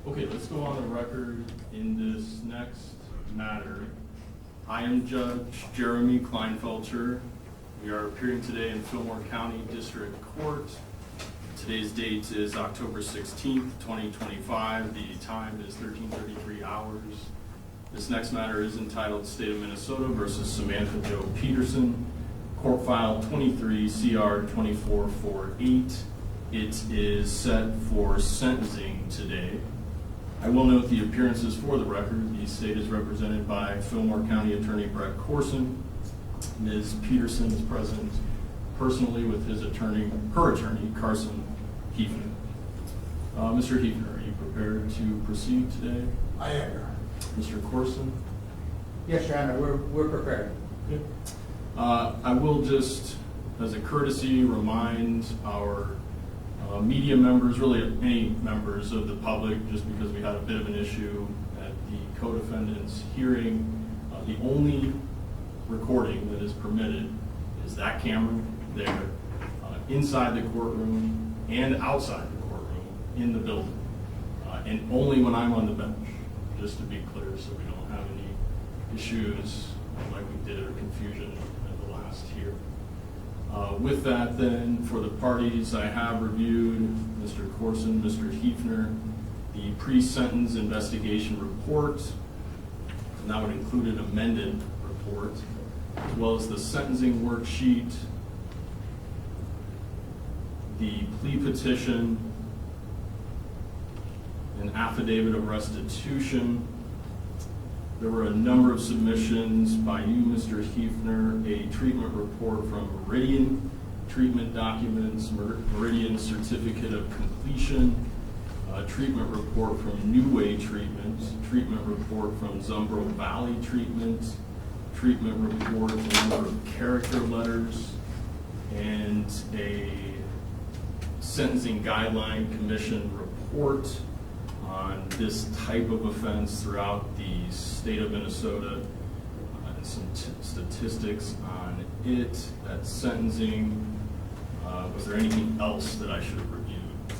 Okay, let's go on the record in this next matter. I am Judge Jeremy Kleinfelter. We are appearing today in Fillmore County District Court. Today's date is October 16th, 2025. The time is 13:33 hours. This next matter is entitled State of Minnesota versus Samantha Jo Petersen, Court File 23 CR 2448. It is set for sentencing today. I will note the appearances for the record. The state is represented by Fillmore County Attorney Brett Corson. Ms. Petersen is present personally with her attorney, Carson Hefner. Mr. Hefner, are you prepared to proceed today? I am, Your Honor. Mr. Corson? Yes, Your Honor, we're prepared. Okay. I will just, as a courtesy, remind our media members, really any members of the public, just because we had a bit of an issue at the co-defendant's hearing, the only recording that is permitted is that camera there, inside the courtroom and outside the courtroom in the building, and only when I'm on the bench, just to be clear, so we don't have any issues like we did or confusion at the last hearing. With that then, for the parties, I have reviewed, Mr. Corson, Mr. Hefner, the pre-sentence investigation report, and that would include an amended report, as well as the sentencing worksheet, the plea petition, an affidavit of restitution. There were a number of submissions by you, Mr. Hefner, a treatment report from Meridian Treatment Documents, Meridian Certificate of Completion, a treatment report from New Way Treatment, treatment report from Zumbro Valley Treatment, treatment report, a number of character letters, and a Sentencing Guideline Commission report on this type of offense throughout the state of Minnesota, and some statistics on it, that sentencing. Was there anything else that I should have reviewed?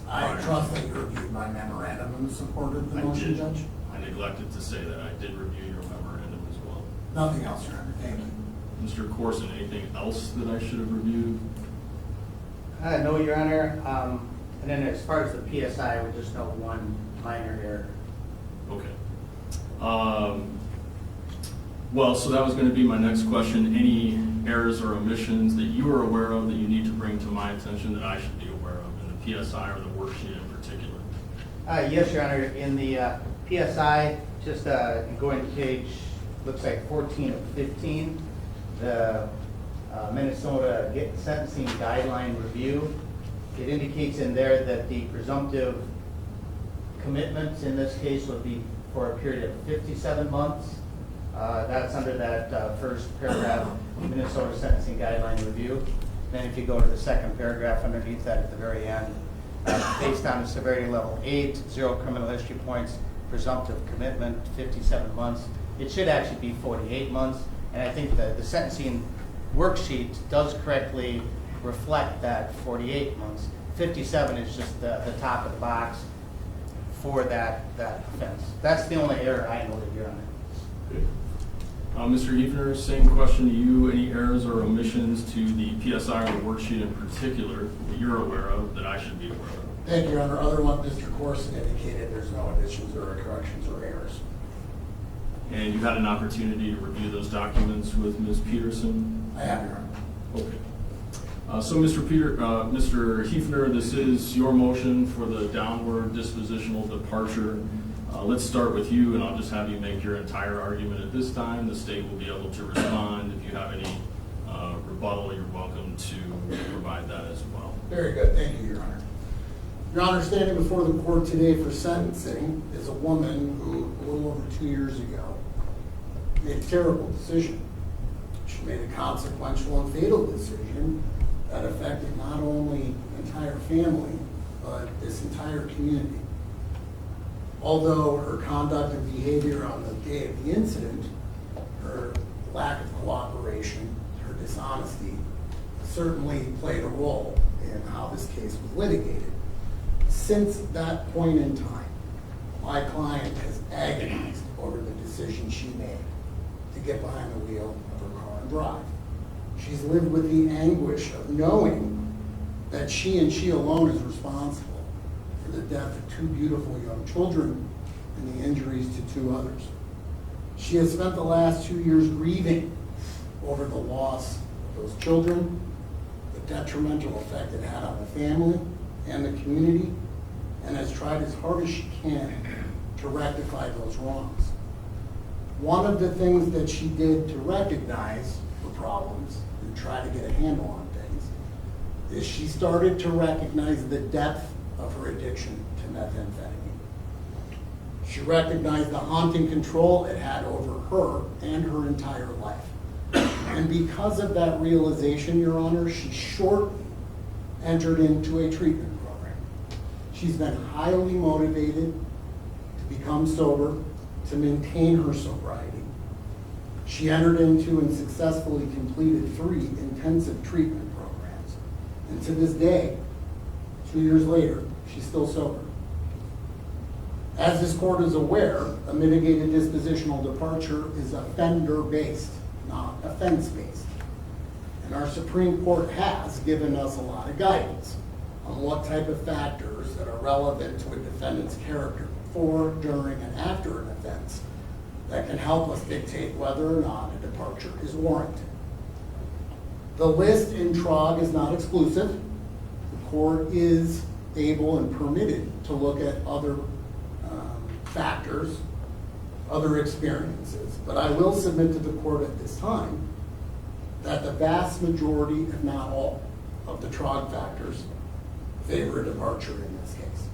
I trust that you reviewed my memorandum in support of the motion, Judge. I neglected to say that I did review your memorandum as well. Nothing else, Your Honor. Thank you. Mr. Corson, anything else that I should have reviewed? No, Your Honor. And then as far as the PSI, we just note one minor error. Okay. Well, so that was going to be my next question. Any errors or omissions that you are aware of that you need to bring to my attention that I should be aware of in the PSI or the worksheet in particular? Yes, Your Honor. In the PSI, just going to page, looks like 14 of 15, the Minnesota Sentencing Guideline Review. It indicates in there that the presumptive commitment in this case would be for a period of 57 months. That's under that first paragraph, Minnesota Sentencing Guideline Review. Then if you go to the second paragraph underneath that at the very end, based on the severity level 8, 0 criminal history points, presumptive commitment, 57 months. It should actually be 48 months. And I think the sentencing worksheet does correctly reflect that 48 months. 57 is just the top of the box for that offense. That's the only error I noted, Your Honor. Okay. Mr. Hefner, same question to you. Any errors or omissions to the PSI or the worksheet in particular that you're aware of that I should be aware of? Thank you, Your Honor. Other than what Mr. Corson indicated, there's no additions or corrections or errors. And you had an opportunity to review those documents with Ms. Petersen? I have, Your Honor. Okay. So, Mr. Hefner, this is your motion for the downward dispositional departure. Let's start with you, and I'll just have you make your entire argument at this time. The state will be able to respond. If you have any rebuttal, you're welcome to provide that as well. Very good. Thank you, Your Honor. Your Honor, standing before the court today for sentencing is a woman who, a little over 2 years ago, made a terrible decision. She made a consequential and fatal decision that affected not only the entire family, but this entire community. Although her conduct and behavior on the day of the incident, her lack of cooperation, her dishonesty, certainly played a role in how this case was litigated. Since that point in time, My client has agonized over the decision she made to get behind the wheel of her car and drive. She's lived with the anguish of knowing that she and she alone is responsible for the death of 2 beautiful young children and the injuries to 2 others. She has spent the last 2 years grieving over the loss of those children, the detrimental effect it had on the family and the community, and has tried as hard as she can to rectify those wrongs. One of the things that she did to recognize the problems and try to get a handle on things is she started to recognize the depth of her addiction to methamphetamine. She recognized the haunting control it had over her and her entire life. And because of that realization, Your Honor, she shortly entered into a treatment program. She's been highly motivated to become sober, to maintain her sobriety. She entered into and successfully completed 3 intensive treatment programs. And to this day, 2 years later, she's still sober. As this court is aware, a mitigated dispositional departure is offender-based, not offense-based. And our Supreme Court has given us a lot of guidance on what type of factors that are relevant to a defendant's character before, during, and after an offense that can help us dictate whether or not a departure is warranted. The list in TROG is not exclusive. The court is able and permitted to look at other factors, other experiences. But I will submit to the court at this time that the vast majority, if not all, of the TROG factors favor a departure in this case.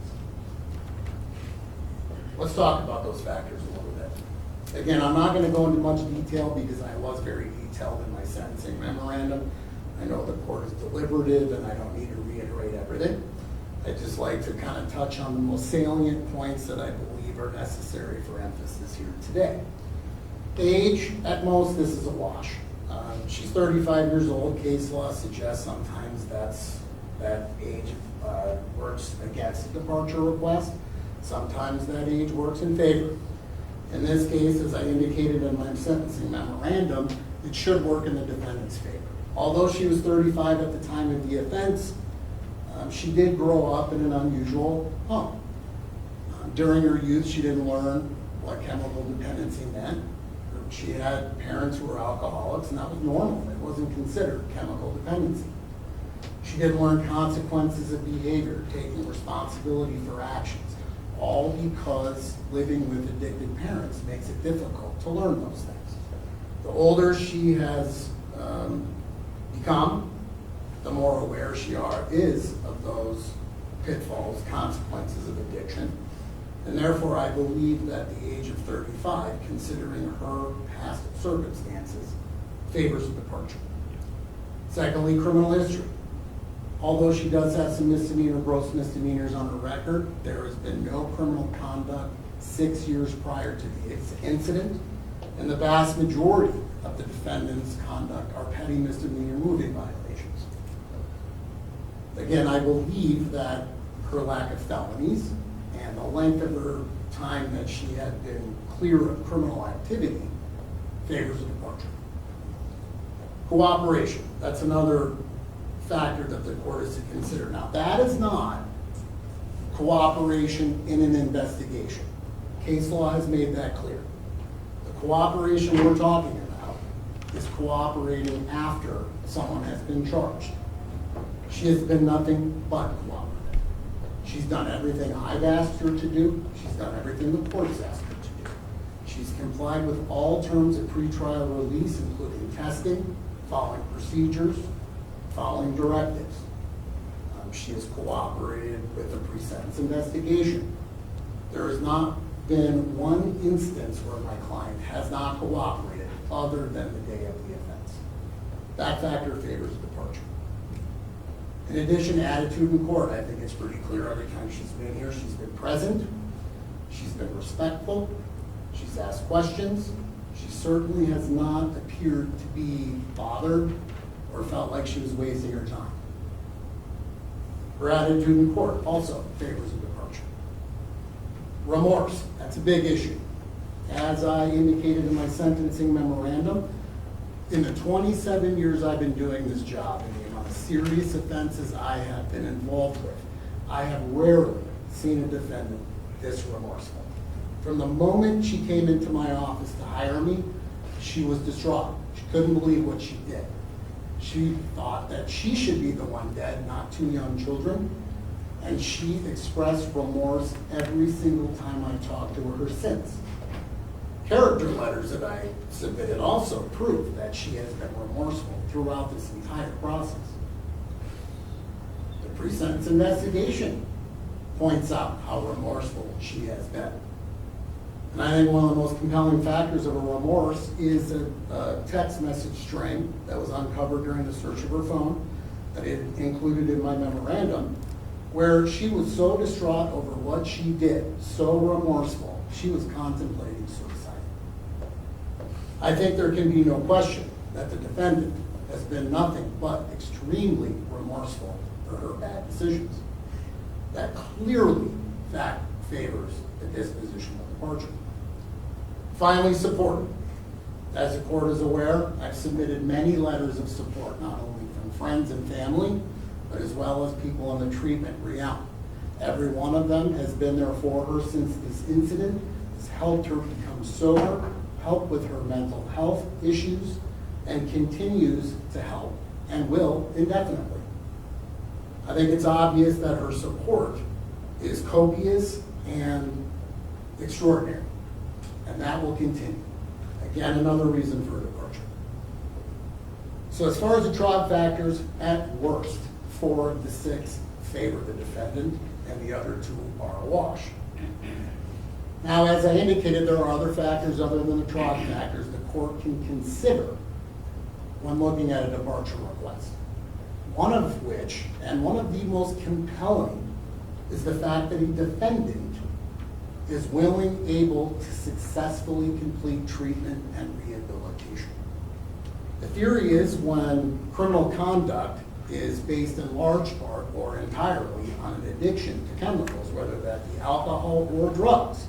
Let's talk about those factors a little bit. Again, I'm not going to go into much detail because I was very detailed in my sentencing memorandum. I know the court is deliberative and I don't need to reiterate everything. I'd just like to kind of touch on the most salient points that I believe are necessary for emphasis here today. Age, at most, this is a wash. She's 35 years old. Case law suggests sometimes that age works against a departure request. Sometimes that age works in favor. In this case, as I indicated in my sentencing memorandum, it should work in the defendant's favor. Although she was 35 at the time of the offense, she did grow up in an unusual home. During her youth, she didn't learn what chemical dependency meant. She had parents who were alcoholics, and that was normal. It wasn't considered chemical dependency. She didn't learn consequences of behavior, taking responsibility for actions, all because living with addicted parents makes it difficult to learn those things. The older she has become, the more aware she is of those pitfalls, consequences of addiction. And therefore, I believe that the age of 35, considering her past circumstances, favors a departure. Secondly, criminal history. Although she does have some gross misdemeanors on her record, there has been no criminal conduct 6 years prior to the incident, and the vast majority of the defendant's conduct are petty misdemeanor moving violations. Again, I believe that her lack of felonies and the length of her time that she had been clear of criminal activity favors a departure. Cooperation, that's another factor that the court is to consider. Now, that is not cooperation in an investigation. Case law has made that clear. The cooperation we're talking about is cooperating after someone has been charged. She has been nothing but cooperative. She's done everything I've asked her to do. She's done everything the court's asked her to do. She's complied with all terms of pretrial release, including testing, following procedures, following directives. She has cooperated with the pre-sentence investigation. There has not been one instance where my client has not cooperated other than the day of the offense. That factor favors departure. In addition, attitude in court, I think it's pretty clear every time she's been here, she's been present, she's been respectful, she's asked questions, she certainly has not appeared to be bothered or felt like she was wasting her time. Her attitude in court also favors a departure. Remorse, that's a big issue. As I indicated in my sentencing memorandum, in the 27 years I've been doing this job and the amount of serious offenses I have been involved with, I have rarely seen a defendant this remorseful. From the moment she came into my office to hire me, she was distraught. She couldn't believe what she did. She thought that she should be the one dead, not two young children. And she expressed remorse every single time I talked to her since. Character letters that I submitted also prove that she has been remorseful throughout this entire process. The pre-sentence investigation points out how remorseful she has been. And I think one of the most compelling factors of her remorse is a text message string that was uncovered during the search of her phone that it included in my memorandum, where she was so distraught over what she did, so remorseful, she was contemplating suicide. I think there can be no question that the defendant has been nothing but extremely remorseful for her bad decisions. That clearly, fact favors the disposition of departure. Finally, support. As the court is aware, I've submitted many letters of support, not only from friends and family, but as well as people in the treatment realm. Every one of them has been there for her since this incident, has helped her become sober, helped with her mental health issues, and continues to help and will indefinitely. I think it's obvious that her support is copious and extraordinary, and that will continue. Again, another reason for departure. So as far as the trial factors, at worst, 4 of the 6 favor the defendant, and the other 2 are a wash. Now, as I indicated, there are other factors other than the trial factors the court can consider when looking at a departure request. One of which, and one of the most compelling, is the fact that a defendant is willing, able to successfully complete treatment and rehabilitation. The theory is when criminal conduct is based in large part or entirely on an addiction to chemicals, whether that be alcohol or drugs,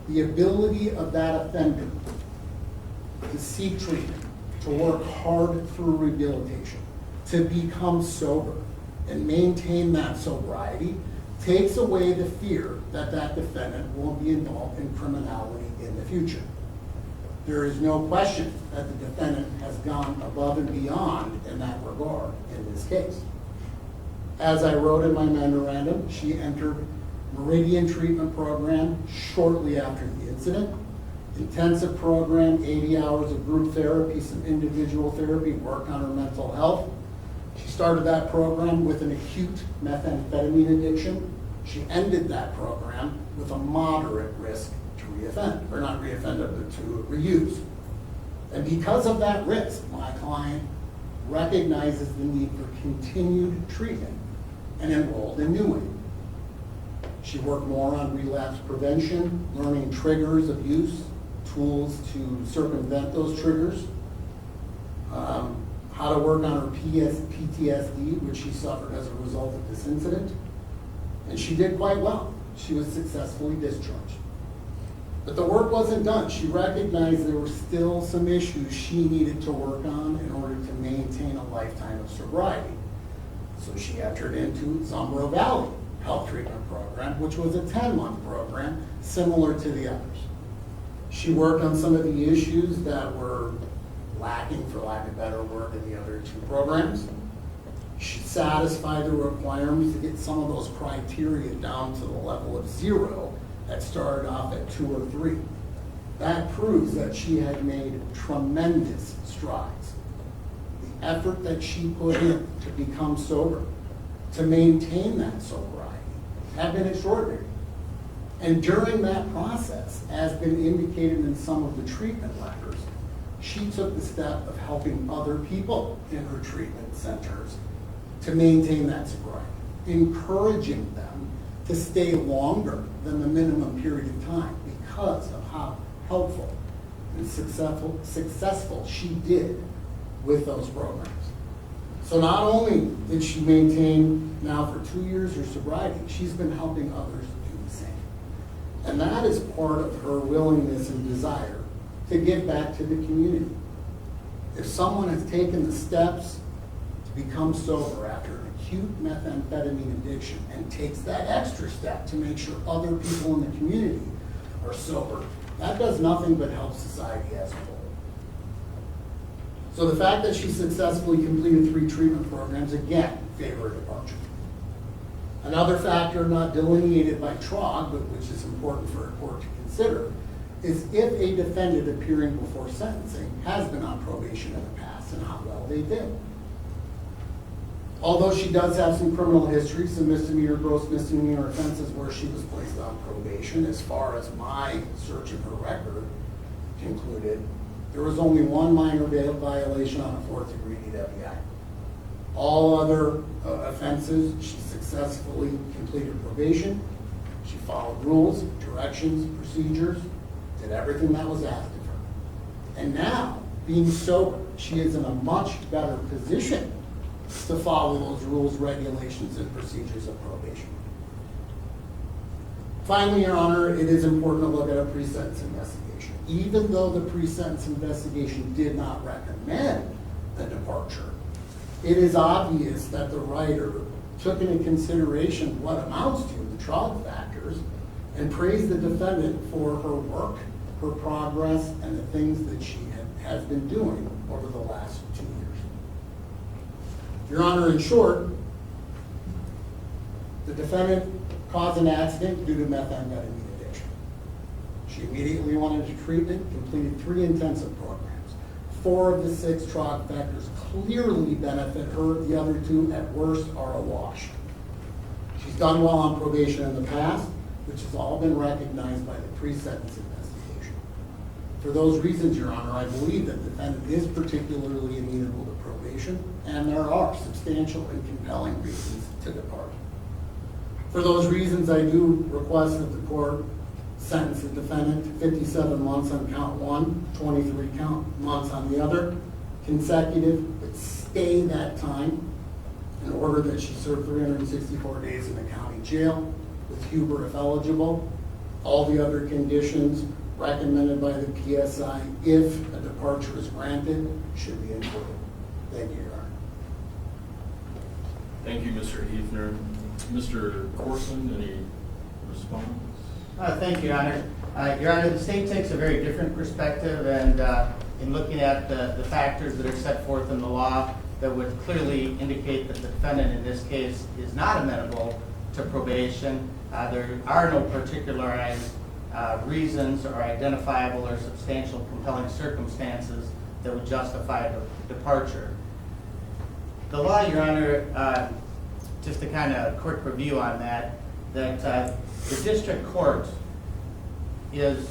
the ability of that offender to seek treatment, to work hard through rehabilitation, to become sober and maintain that sobriety takes away the fear that that defendant will be involved in criminality in the future. There is no question that the defendant has gone above and beyond in that regard in this case. As I wrote in my memorandum, she entered Meridian Treatment Program shortly after the incident. Intensive program, 80 hours of group therapy, some individual therapy, work on her mental health. She started that program with an acute methamphetamine addiction. She ended that program with a moderate risk to reoffend, or not reoffend, but to reuse. And because of that risk, my client recognizes the need for continued treatment and enrolled in New Wing. She worked more on relapse prevention, learning triggers of use, tools to circumvent those triggers, how to work on her PTSD, which she suffered as a result of this incident. And she did quite well. She was successfully discharged. But the work wasn't done. She recognized there were still some issues she needed to work on in order to maintain a lifetime of sobriety. So she entered into Zumbro Valley Health Treatment Program, which was a 10-month program similar to the others. She worked on some of the issues that were lacking, for lack of better word, in the other 2 programs. She satisfied the requirements to get some of those criteria down to the level of 0 that started off at 2 or 3. That proves that she had made tremendous strides. The effort that she put in to become sober, to maintain that sobriety, had been extraordinary. And during that process, as been indicated in some of the treatment letters, she took the step of helping other people in her treatment centers to maintain that sobriety, encouraging them to stay longer than the minimum period of time because of how helpful and successful she did with those programs. So not only did she maintain now for 2 years her sobriety, she's been helping others do the same. And that is part of her willingness and desire to give back to the community. If someone has taken the steps to become sober after an acute methamphetamine addiction and takes that extra step to make sure other people in the community are sober, that does nothing but help society as a whole. So the fact that she successfully completed 3 treatment programs, again, favor a departure. Another factor not delineated by TROG, but which is important for a court to consider, is if a defendant appearing before sentencing has been on probation in the past and how well they did. Although she does have some criminal history, some misdemeanor, gross misdemeanor offenses where she was placed on probation, as far as my search of her record concluded, there was only one minor violation on a 4th degree DWI. All other offenses, she successfully completed probation. She followed rules, directions, procedures, did everything that was asked of her. And now, being sober, she is in a much better position to follow those rules, regulations, and procedures of probation. Finally, Your Honor, it is important to look at a pre-sentence investigation. Even though the pre-sentence investigation did not recommend a departure, it is obvious that the writer took into consideration what amounts to the TROG factors and praised the defendant for her work, her progress, and the things that she has been doing over the last 2 years. Your Honor, in short, the defendant caused an accident due to methamphetamine addiction. She immediately went into treatment, completed 3 intensive programs. 4 of the 6 TROG factors clearly benefit her. The other 2, at worst, are a wash. She's done well on probation in the past, which has all been recognized by the pre-sentence investigation. For those reasons, Your Honor, I believe that the defendant is particularly amenable to probation, and there are substantial and compelling reasons to depart. For those reasons, I do request that the court sentence the defendant to 57 months on count 1, 23 months on the other, consecutive, but stay that time in order that she serve 364 days in the county jail with Huber if eligible. All the other conditions recommended by the PSI, if a departure is granted, should be included. Thank you, Your Honor. Thank you, Mr. Hefner. Mr. Corson, any response? Thank you, Your Honor. Your Honor, the state takes a very different perspective, and in looking at the factors that are set forth in the law that would clearly indicate that the defendant in this case is not amenable to probation, there are no particularized reasons or identifiable or substantial compelling circumstances that would justify the departure. The law, Your Honor, just a kind of quick review on that the district court is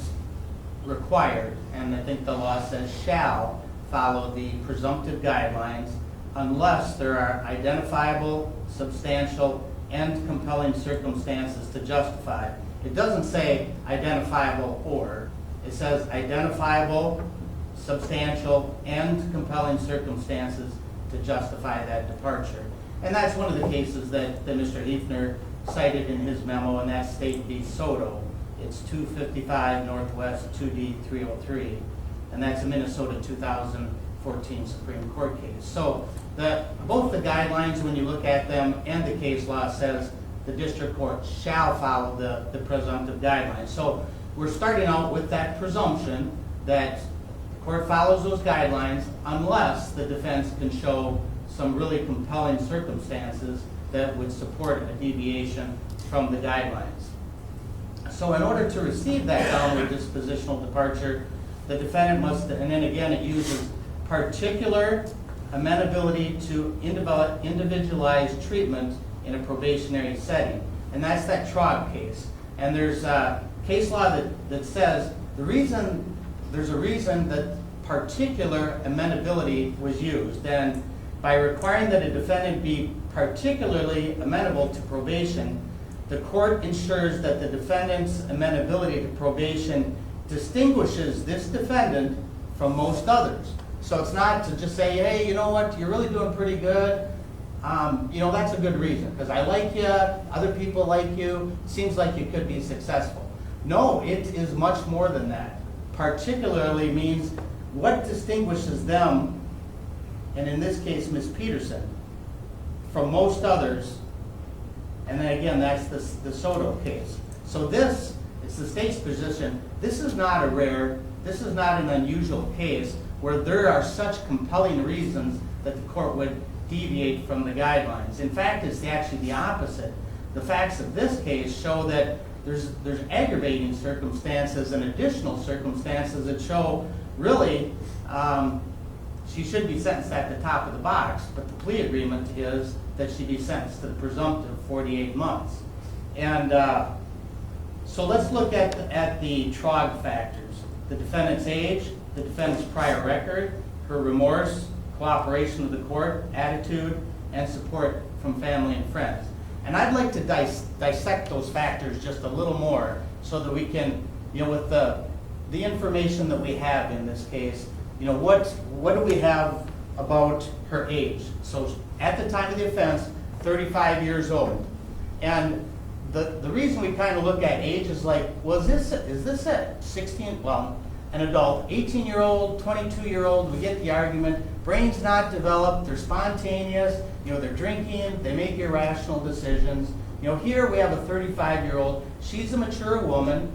required, and I think the law says shall, follow the presumptive guidelines unless there are identifiable, substantial, and compelling circumstances to justify. It doesn't say identifiable or. It says identifiable, substantial, and compelling circumstances to justify that departure. And that's one of the cases that Mr. Hefner cited in his memo, and that's State v. Soto. It's 255 Northwest 2D 303, and that's a Minnesota 2014 Supreme Court case. So both the guidelines, when you look at them, and the case law says the district court shall follow the presumptive guidelines. So we're starting out with that presumption that the court follows those guidelines unless the defense can show some really compelling circumstances that would support a deviation from the guidelines. So in order to receive that downward dispositional departure, the defendant must, and then again it uses particular amenability to individualized treatment in a probationary setting. And that's that TROG case. And there's a case law that says there's a reason that particular amenability was used. And by requiring that a defendant be particularly amenable to probation, the court ensures that the defendant's amenability to probation distinguishes this defendant from most others. So it's not to just say, hey, you know what, you're really doing pretty good. That's a good reason, because I like you, other people like you, seems like you could be successful. No, it is much more than that. Particularly means what distinguishes them, and in this case, Ms. Petersen, from most others. And then again, that's the Soto case. So this, it's the state's position, this is not an unusual case where there are such compelling reasons that the court would deviate from the guidelines. In fact, it's actually the opposite. The facts of this case show that there's aggravating circumstances and additional circumstances that show really she should be sentenced at the top of the box, but the plea agreement is that she be sentenced to the presumptive 48 months. And so let's look at the TROG factors. The defendant's age, the defendant's prior record, her remorse, cooperation with the court, attitude, and support from family and friends. And I'd like to dissect those factors just a little more so that we can, with the information that we have in this case, what do we have about her age? So at the time of the offense, 35 years old. And the reason we kind of look at age is like, well, is this a 16, well, an adult, 18-year-old, 22-year-old, we get the argument, brain's not developed, they're spontaneous, they're drinking, they make irrational decisions. Here we have a 35-year-old, she's a mature woman,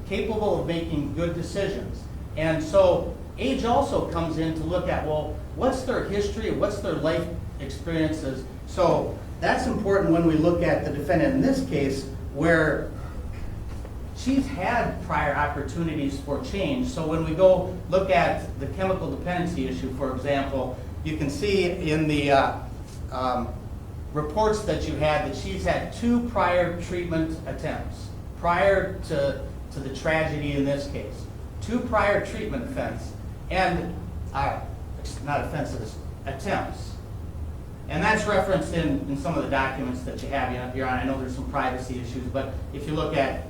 capable of making good decisions. And so age also comes in to look at, well, what's their history, what's their life experiences. So that's important when we look at the defendant in this case, where she's had prior opportunities for change. So when we go look at the chemical dependency issue, for example, you can see in the reports that you had that she's had 2 prior treatment attempts prior to the tragedy in this case. 2 prior treatment attempts, and not offenses, attempts. And that's referenced in some of the documents that you have, Your Honor. I know there's some privacy issues, but if you look at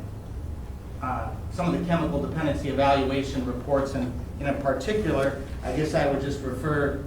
some of the chemical dependency evaluation reports, and in particular, I guess I would just refer,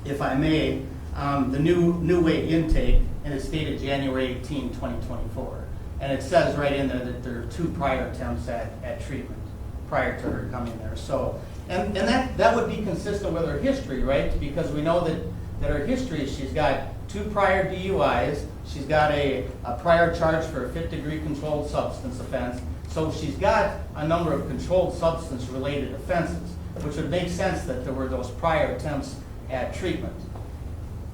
if I may, the new weight intake, and it's dated January 18, 2024. And it says right in there that there are 2 prior attempts at treatment prior to her coming there. So, and that would be consistent with her history, right? Because we know that her history is she's got 2 prior DUIs, she's got a prior charge for a 5th-degree controlled substance offense, so she's got a number of controlled substance-related offenses, which would make sense that there were those prior attempts at treatment.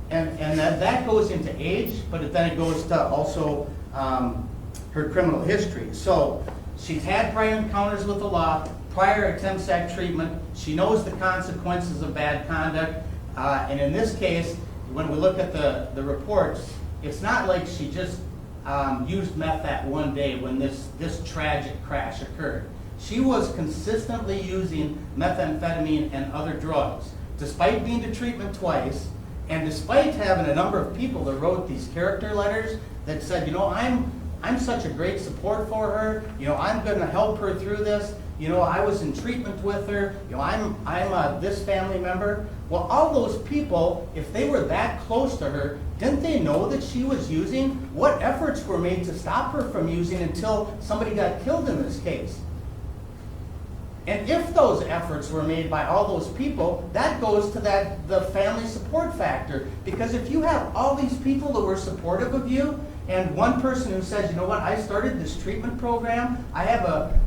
And that goes into age, but then it goes to also her criminal history. So she's had prior encounters with the law, prior attempts at treatment, she knows the consequences of bad conduct, and in this case, when we look at the reports, it's not like she just used meth that one day when this tragic crash occurred. She was consistently using methamphetamine and other drugs, despite being to treatment twice, and despite having a number of people that wrote these character letters that said, I'm such a great support for her, I'm going to help her through this, I was in treatment with her, I'm this family member. Well, all those people, if they were that close to her, didn't they know that she was using? What efforts were made to stop her from using until somebody got killed in this case? And if those efforts were made by all those people, that goes to the family support factor. Because if you have all these people that were supportive of you, and one person who says, I started this treatment program,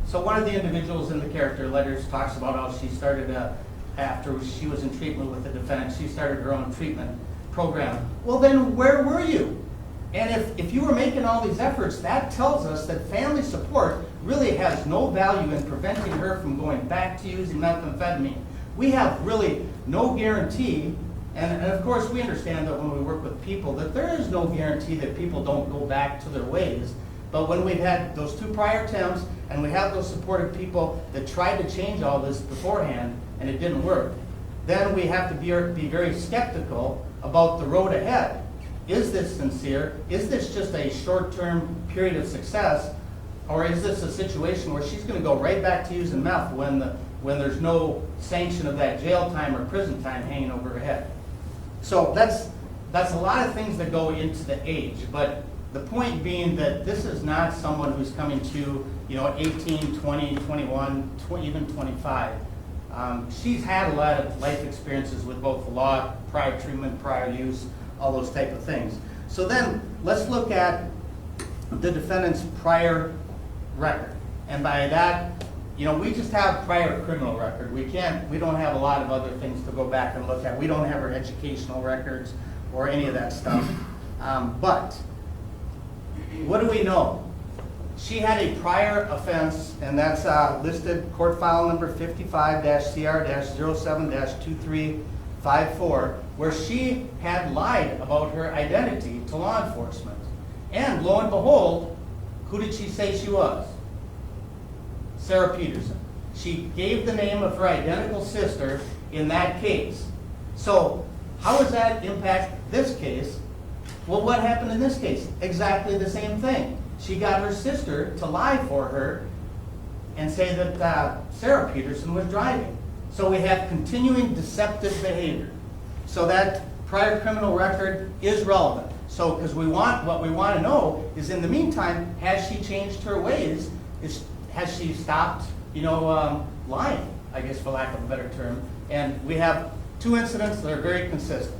so one of the individuals in the character letters talks about how she started after she was in treatment with the defendant, she started her own treatment program. Well, then where were you? And if you were making all these efforts, that tells us that family support really has no value in preventing her from going back to using methamphetamine. We have really no guarantee, and of course we understand that when we work with people that there is no guarantee that people don't go back to their ways. But when we've had those 2 prior attempts and we have those supportive people that tried to change all this beforehand and it didn't work, then we have to be very skeptical about the road ahead. Is this sincere? Is this just a short-term period of success? Or is this a situation where she's going to go right back to using meth when there's no sanction of that jail time or prison time hanging over her head? So that's a lot of things that go into the age. But the point being that this is not someone who's coming to, 18, 20, 21, even 25. She's had a lot of life experiences with both the law, prior treatment, prior use, all those type of things. So then, let's look at the defendant's prior record. And by that, we just have prior criminal record. We don't have a lot of other things to go back and look at. We don't have her educational records or any of that stuff. But what do we know? She had a prior offense, and that's listed court file number 55-CR-07-2354, where she had lied about her identity to law enforcement. And lo and behold, who did she say she was? Sarah Petersen. She gave the name of her identical sister in that case. So how does that impact this case? Well, what happened in this case? Exactly the same thing. She got her sister to lie for her and say that Sarah Petersen was driving. So we have continuing deceptive behavior. So that prior criminal record is relevant. So, because what we want to know is, in the meantime, has she changed her ways? Has she stopped, lying, I guess, for lack of a better term? And we have two incidents that are very consistent.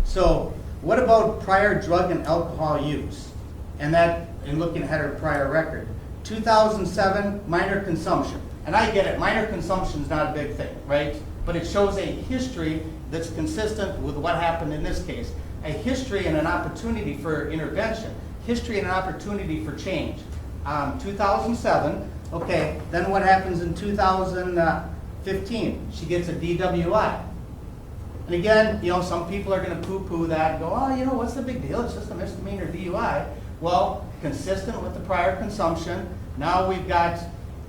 So, what about prior drug and alcohol use? And that, in looking at her prior record, 2007, minor consumption. And I get it, minor consumption is not a big thing, right? But it shows a history that's consistent with what happened in this case. A history and an opportunity for intervention. History and an opportunity for change. 2007, okay, then what happens in 2015? She gets a DWI. And again, some people are going to poo-poo that and go, oh, what's the big deal? It's just a misdemeanor DUI. Well, consistent with the prior consumption, now we've got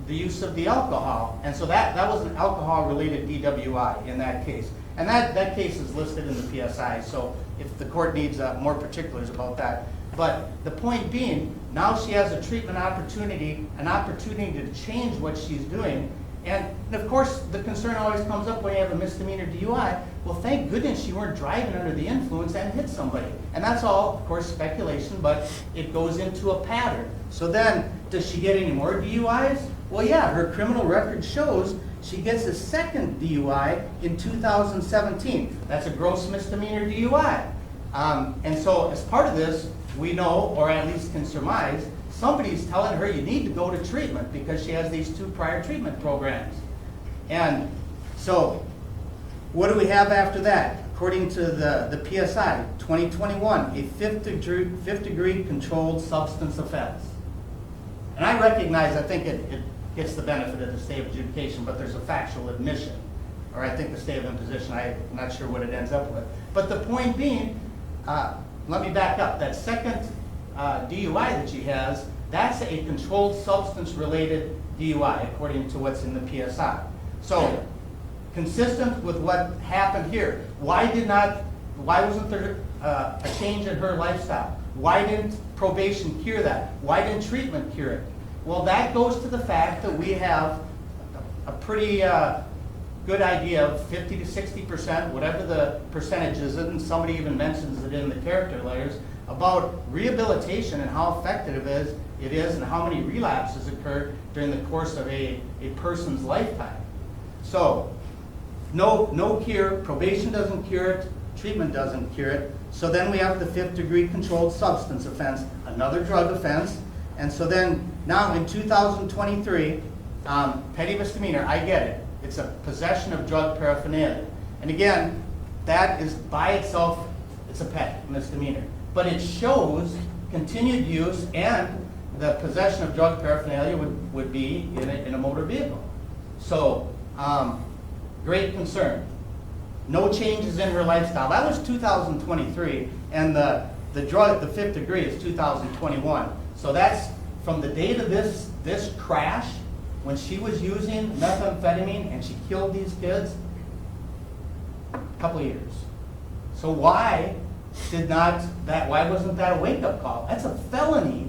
the use of the alcohol. And so that was an alcohol-related DWI in that case. And that case is listed in the PSI, so if the court needs more particulars about that. But the point being, now she has a treatment opportunity, an opportunity to change what she's doing. And of course, the concern always comes up when you have a misdemeanor DUI. Well, thank goodness you weren't driving under the influence and hit somebody. And that's all, of course, speculation, but it goes into a pattern. So then, does she get any more DUIs? Well, yeah, her criminal record shows she gets a second DUI in 2017. That's a gross misdemeanor DUI. And so as part of this, we know, or at least can surmise, somebody's telling her you need to go to treatment because she has these two prior treatment programs. And so what do we have after that? According to the PSI, 2021, a fifth degree controlled substance offense. And I recognize, I think it gets the benefit of the stay of adjudication, but there's a factual admission, or I think the stay of imposition, I'm not sure what it ends up with. But the point being, let me back up, that second DUI that she has, that's a controlled substance related DUI, according to what's in the PSI. So, consistent with what happened here, why wasn't there a change in her lifestyle? Why didn't probation cure that? Why didn't treatment cure it? Well, that goes to the fact that we have a pretty good idea of 50 to 60%, whatever the percentage is, and somebody even mentions it in the character layers, about rehabilitation and how effective it is and how many relapses occur during the course of a person's lifetime. So, no cure, probation doesn't cure it, treatment doesn't cure it. So then we have the fifth degree controlled substance offense, another drug offense. And so then now in 2023, petty misdemeanor, I get it. It's a possession of drug paraphernalia. And again, that is by itself, it's a petty misdemeanor. But it shows continued use, and the possession of drug paraphernalia would be in a motor vehicle. So, great concern. No changes in her lifestyle. That was 2023, and the fifth degree is 2021. So that's from the date of this crash, when she was using methamphetamine and she killed these kids, a couple of years. So why wasn't that a wake-up call? That's a felony,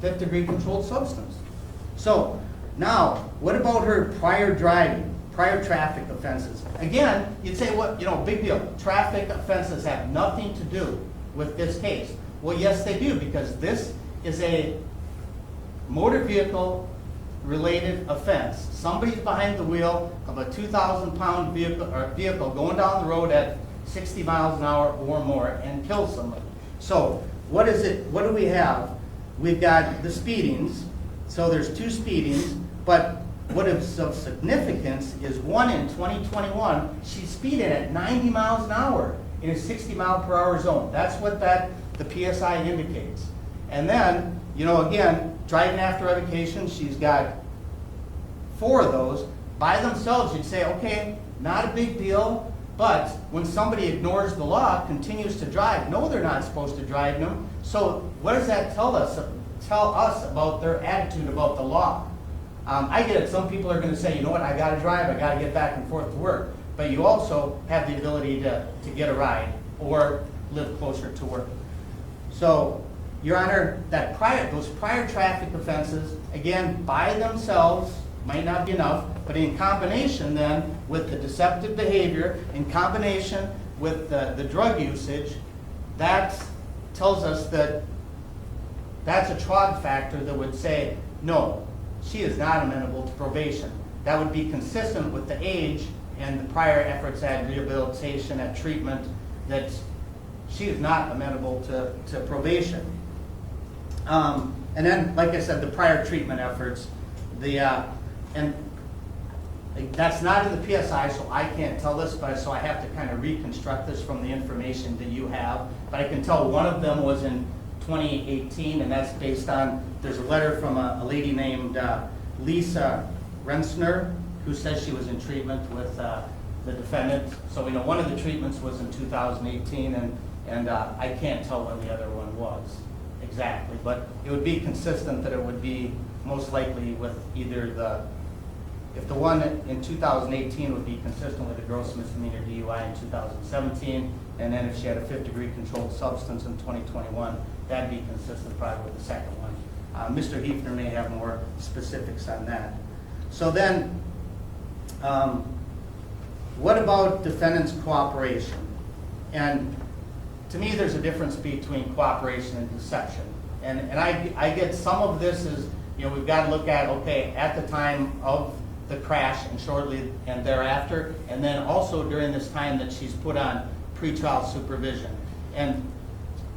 fifth degree controlled substance. So now, what about her prior driving, prior traffic offenses? Again, you'd say, big deal. Traffic offenses have nothing to do with this case. Well, yes, they do, because this is a motor vehicle related offense. Somebody's behind the wheel of a 2,000-pound vehicle going down the road at 60 miles an hour or more and kills somebody. So what is it? What do we have? We've got the speedings. So there's 2 speedings, but what is of significance is one in 2021, she speeded at 90 miles an hour in a 60-mile-per-hour zone. That's what the PSI indicates. And then, again, driving after revocation, she's got 4 of those. By themselves, you'd say, okay, not a big deal, but when somebody ignores the law, continues to drive, no, they're not supposed to drive them. So what does that tell us about their attitude about the law? I get it. Some people are going to say, you know what, I got to drive, I got to get back and forth to work. But you also have the ability to get a ride or live closer to work. So, Your Honor, those prior traffic offenses, again, by themselves, might not be enough, but in combination then with the deceptive behavior, in combination with the drug usage, that tells us that that's a Trog factor that would say, no, she is not amenable to probation. That would be consistent with the age and the prior efforts at rehabilitation, at treatment, that she is not amenable to probation. And then, like I said, the prior treatment efforts, and that's not in the PSI, so I can't tell this, but so I have to kind of reconstruct this from the information that you have. But I can tell one of them was in 2018, and that's based on, there's a letter from a lady named Lisa Rensner, who says she was in treatment with the defendant. So we know one of the treatments was in 2018, and I can't tell when the other one was exactly, but it would be consistent that it would be most likely with either if the one in 2018 would be consistent with a gross misdemeanor DUI in 2017, and then if she had a 5th-degree controlled substance in 2021, that'd be consistent probably with the second one. Mr. Hefner may have more specifics on that. So then, what about defendant's cooperation? And to me, there's a difference between cooperation and deception. And I get some of this is, we've got to look at, okay, at the time of the crash and shortly and thereafter, and then also during this time that she's put on pretrial supervision. And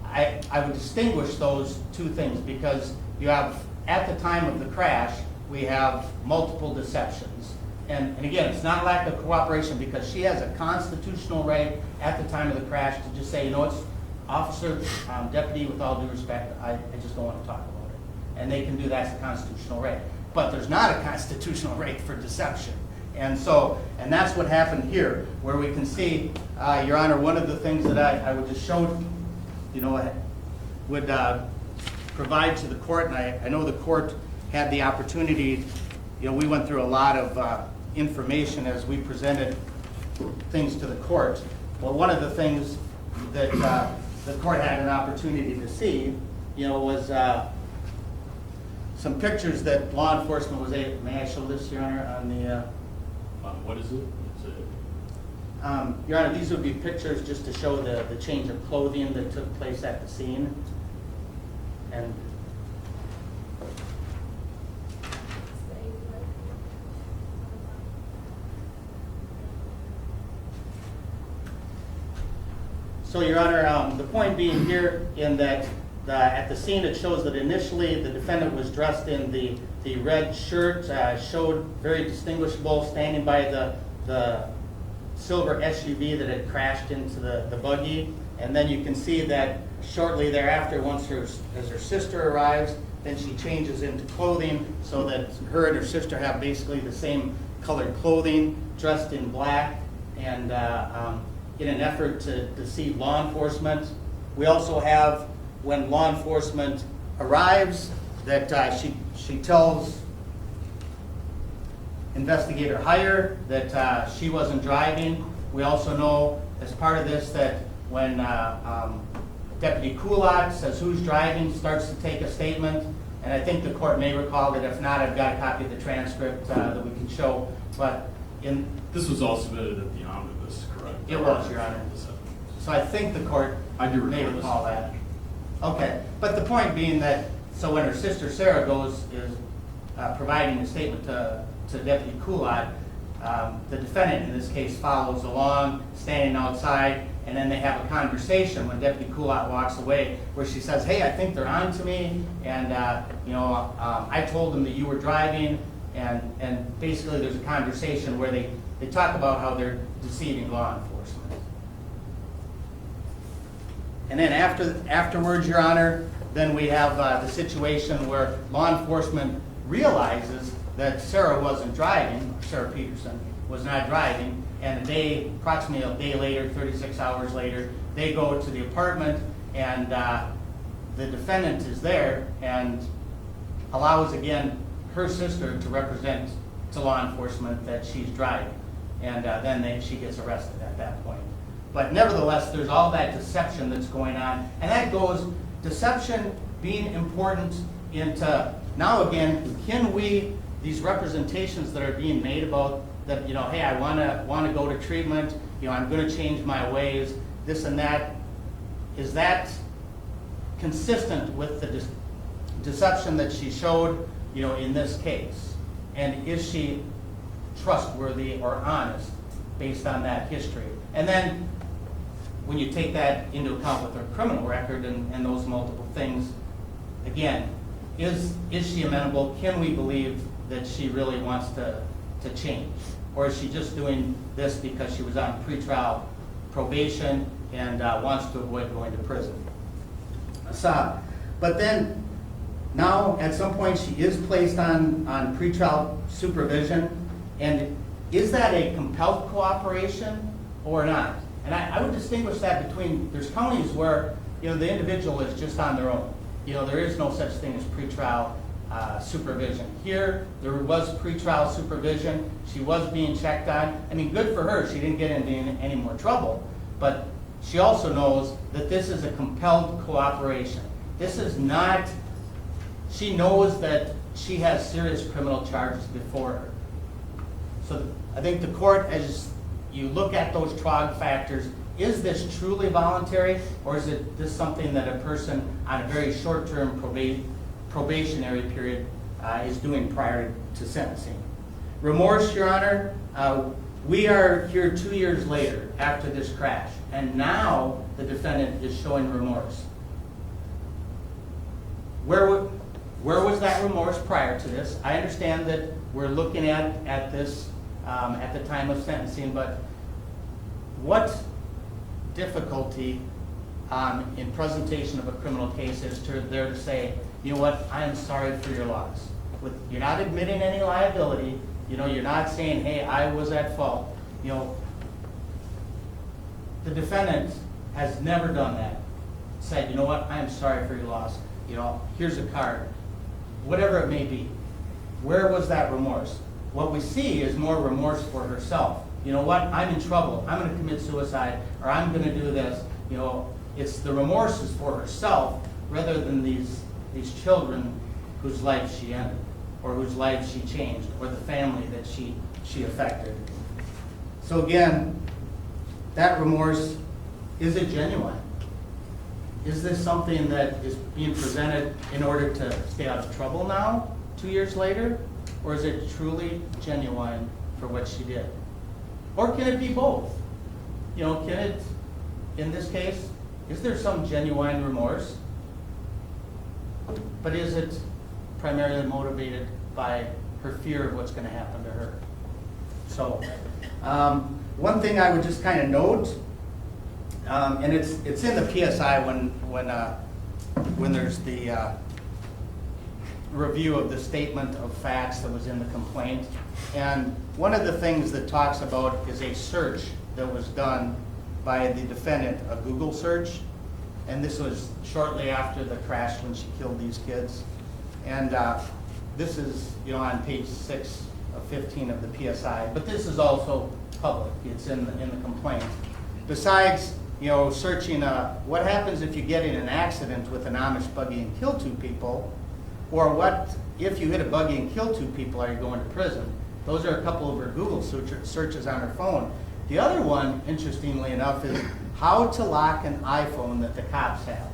I would distinguish those 2 things, because you have, at the time of the crash, we have multiple deceptions. And again, it's not lack of cooperation, because she has a constitutional right at the time of the crash to just say, it's officer, deputy, with all due respect, I just don't want to talk about it. And they can do that as a constitutional right. But there's not a constitutional right for deception. And that's what happened here, where we can see, Your Honor, one of the things that I would just show, would provide to the court, and I know the court had the opportunity, we went through a lot of information as we presented things to the court. Well, one of the things that the court had an opportunity to see, was some pictures that law enforcement was able. May I show this, Your Honor, on the? What is it? Your Honor, these would be pictures just to show the change of clothing that took place at the scene. And so, Your Honor, the point being here in that at the scene, it shows that initially the defendant was dressed in the red shirt, showed very distinguishable, standing by the silver SUV that had crashed into the buggy. And then you can see that shortly thereafter, as her sister arrives, then she changes into clothing so that her and her sister have basically the same colored clothing, dressed in black, and in an effort to deceive law enforcement. We also have, when law enforcement arrives, that she tells Investigator Heyer that she wasn't driving. We also know, as part of this, that when Deputy Kulak says who's driving, starts to take a statement, and I think the court may recall that if not, I've got a copy of the transcript that we can show. But this was all submitted at the omnibus, correct? It was, Your Honor. So I think the court may recall that. Okay, but the point being that, so when her sister Sarah is providing a statement to Deputy Coolott, the defendant in this case follows along, standing outside, and then they have a conversation when Deputy Coolott walks away, where she says, "Hey, I think they're on to me, and I told them that you were driving," and basically there's a conversation where they talk about how they're deceiving law enforcement. And then afterwards, Your Honor, then we have the situation where law enforcement realizes that Sarah wasn't driving, Sarah Petersen was not driving, and approximately a day later, 36 hours later, they go to the apartment, and the defendant is there and allows, again, her sister to represent to law enforcement that she's driving, and then she gets arrested at that point. But nevertheless, there's all that deception that's going on, and that goes, deception being important into, now again, these representations that are being made about that, hey, I want to go to treatment, I'm going to change my ways, this and that, is that consistent with the deception that she showed, in this case? And is she trustworthy or honest based on that history? And then, when you take that into account with her criminal record and those multiple things, again, is she amenable? Can we believe that she really wants to change? Or is she just doing this because she was on pretrial probation and wants to avoid going to prison? But then, now at some point she is placed on pretrial supervision, and is that a compelled cooperation or not? And I would distinguish that between, there's counties where, the individual is just on their own. There is no such thing as pretrial supervision. Here, there was pretrial supervision. She was being checked on. I mean, good for her. She didn't get into any more trouble. But she also knows that this is a compelled cooperation. This is not, she knows that she has serious criminal charges before her. So I think the court, as you look at those TROG factors, is this truly voluntary, or is this something that a person on a very short-term probationary period is doing prior to sentencing? Remorse, Your Honor, we are here 2 years later after this crash, and now the defendant is showing remorse. Where was that remorse prior to this? I understand that we're looking at this at the time of sentencing, but what difficulty in presentation of a criminal case is there to say, you know what, I am sorry for your loss. You're not admitting any liability. You're not saying, hey, I was at fault. The defendant has never done that. Said, you know what, I am sorry for your loss. Here's a card. Whatever it may be. Where was that remorse? What we see is more remorse for herself. You know what, I'm in trouble. I'm going to commit suicide, or I'm going to do this. It's the remorse is for herself rather than these children whose lives she ended, or whose lives she changed, or the family that she affected. So again, that remorse, is it genuine? Is this something that is being presented in order to stay out of trouble now, 2 years later? Or is it truly genuine for what she did? Or can it be both? Can it, in this case, is there some genuine remorse? But is it primarily motivated by her fear of what's going to happen to her? So, one thing I would just kind of note, and it's in the PSI when there's the review of the statement of facts that was in the complaint. And one of the things that talks about is a search that was done by the defendant, a Google search. And this was shortly after the crash when she killed these kids. And this is on page 6 of 15 of the PSI. But this is also public. It's in the complaint. Besides, searching what happens if you get in an accident with an Amish buggy and kill 2 people, or what if you hit a buggy and kill 2 people, are you going to prison? Those are a couple of her Google searches on her phone. The other one, interestingly enough, is how to lock an iPhone that the cops have.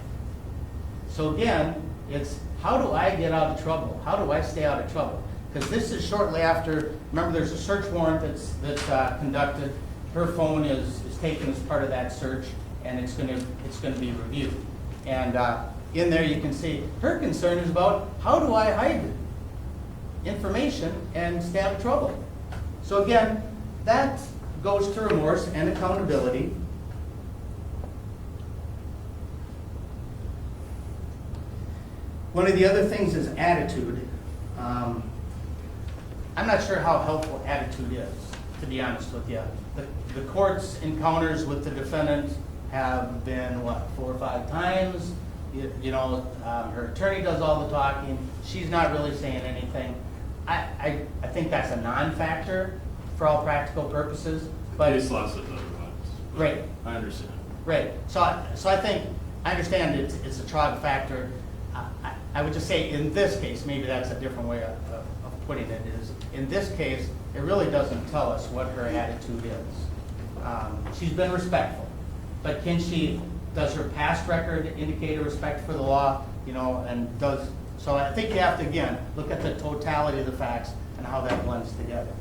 So again, it's how do I get out of trouble? How do I stay out of trouble? Because this is shortly after, remember there's a search warrant that's conducted. Her phone is taken as part of that search, and it's gonna be reviewed. And in there you can see her concern is about how do I hide information and stay out of trouble. So again, that goes to remorse and accountability. One of the other things is attitude. I'm not sure how helpful attitude is, to be honest with you. The court's encounters with the defendant have been, 4 or 5 times. Her attorney does all the talking. She's not really saying anything. I think that's a non-factor for all practical purposes. But Case law says otherwise. Right. I understand. Right. So I think, I understand it's a trog factor. I would just say in this case, maybe that's a different way of putting it, is in this case, it really doesn't tell us what her attitude is. She's been respectful, but does her past record indicate a respect for the law, so I think you have to, again, look at the totality of the facts and how that blends together.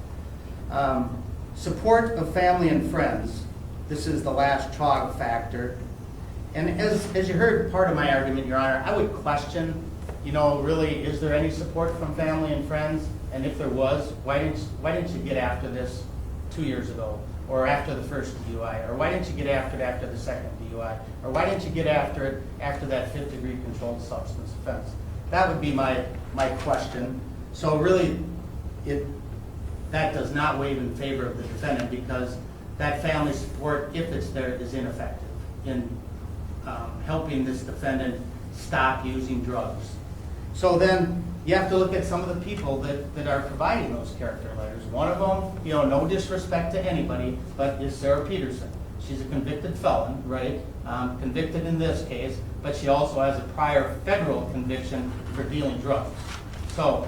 Support of family and friends. This is the last trog factor. And as you heard part of my argument, Your Honor, I would question, really, is there any support from family and friends? And if there was, why didn't you get after this 2 years ago? Or after the first DUI? Or why didn't you get after it after the second DUI? Or why didn't you get after it after that 5th-degree controlled substance offense? That would be my question. So really, that does not weigh in favor of the defendant, because that family support, if it's there, is ineffective in helping this defendant stop using drugs. So then you have to look at some of the people that are providing those character letters. One of them, no disrespect to anybody, but is Sarah Petersen. She's a convicted felon, right? Convicted in this case, but she also has a prior federal conviction for dealing drugs. So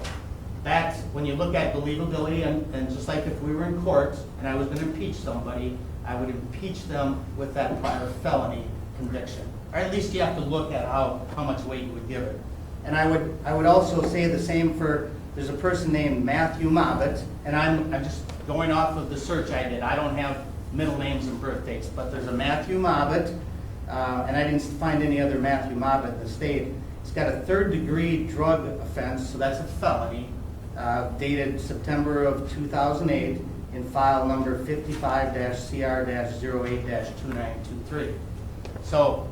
that's, when you look at believability, and just like if we were in court and I was going to impeach somebody, I would impeach them with that prior felony conviction. Or at least you have to look at how much weight you would give it. And I would also say the same for, there's a person named Matthew Mobbitt, and I'm just going off of the search I did. I don't have middle names and birth dates, but there's a Matthew Mobbitt, and I didn't find any other Matthew Mobbitt in the state. He's got a 3rd-degree drug offense, so that's a felony, dated September of 2008 in file number 55-CR-08-2923. So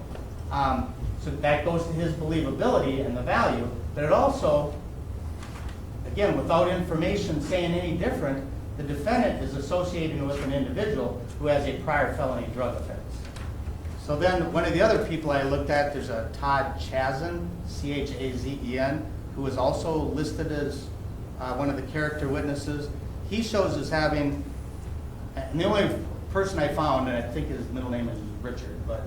that goes to his believability and the value, but it also, again, without information saying any different, the defendant is associating with an individual who has a prior felony drug offense. So then one of the other people I looked at, there's a Todd Chazen, C-H-A-Z-E-N, who is also listed as one of the character witnesses. He shows as having, and the only person I found, and I think his middle name is Richard, but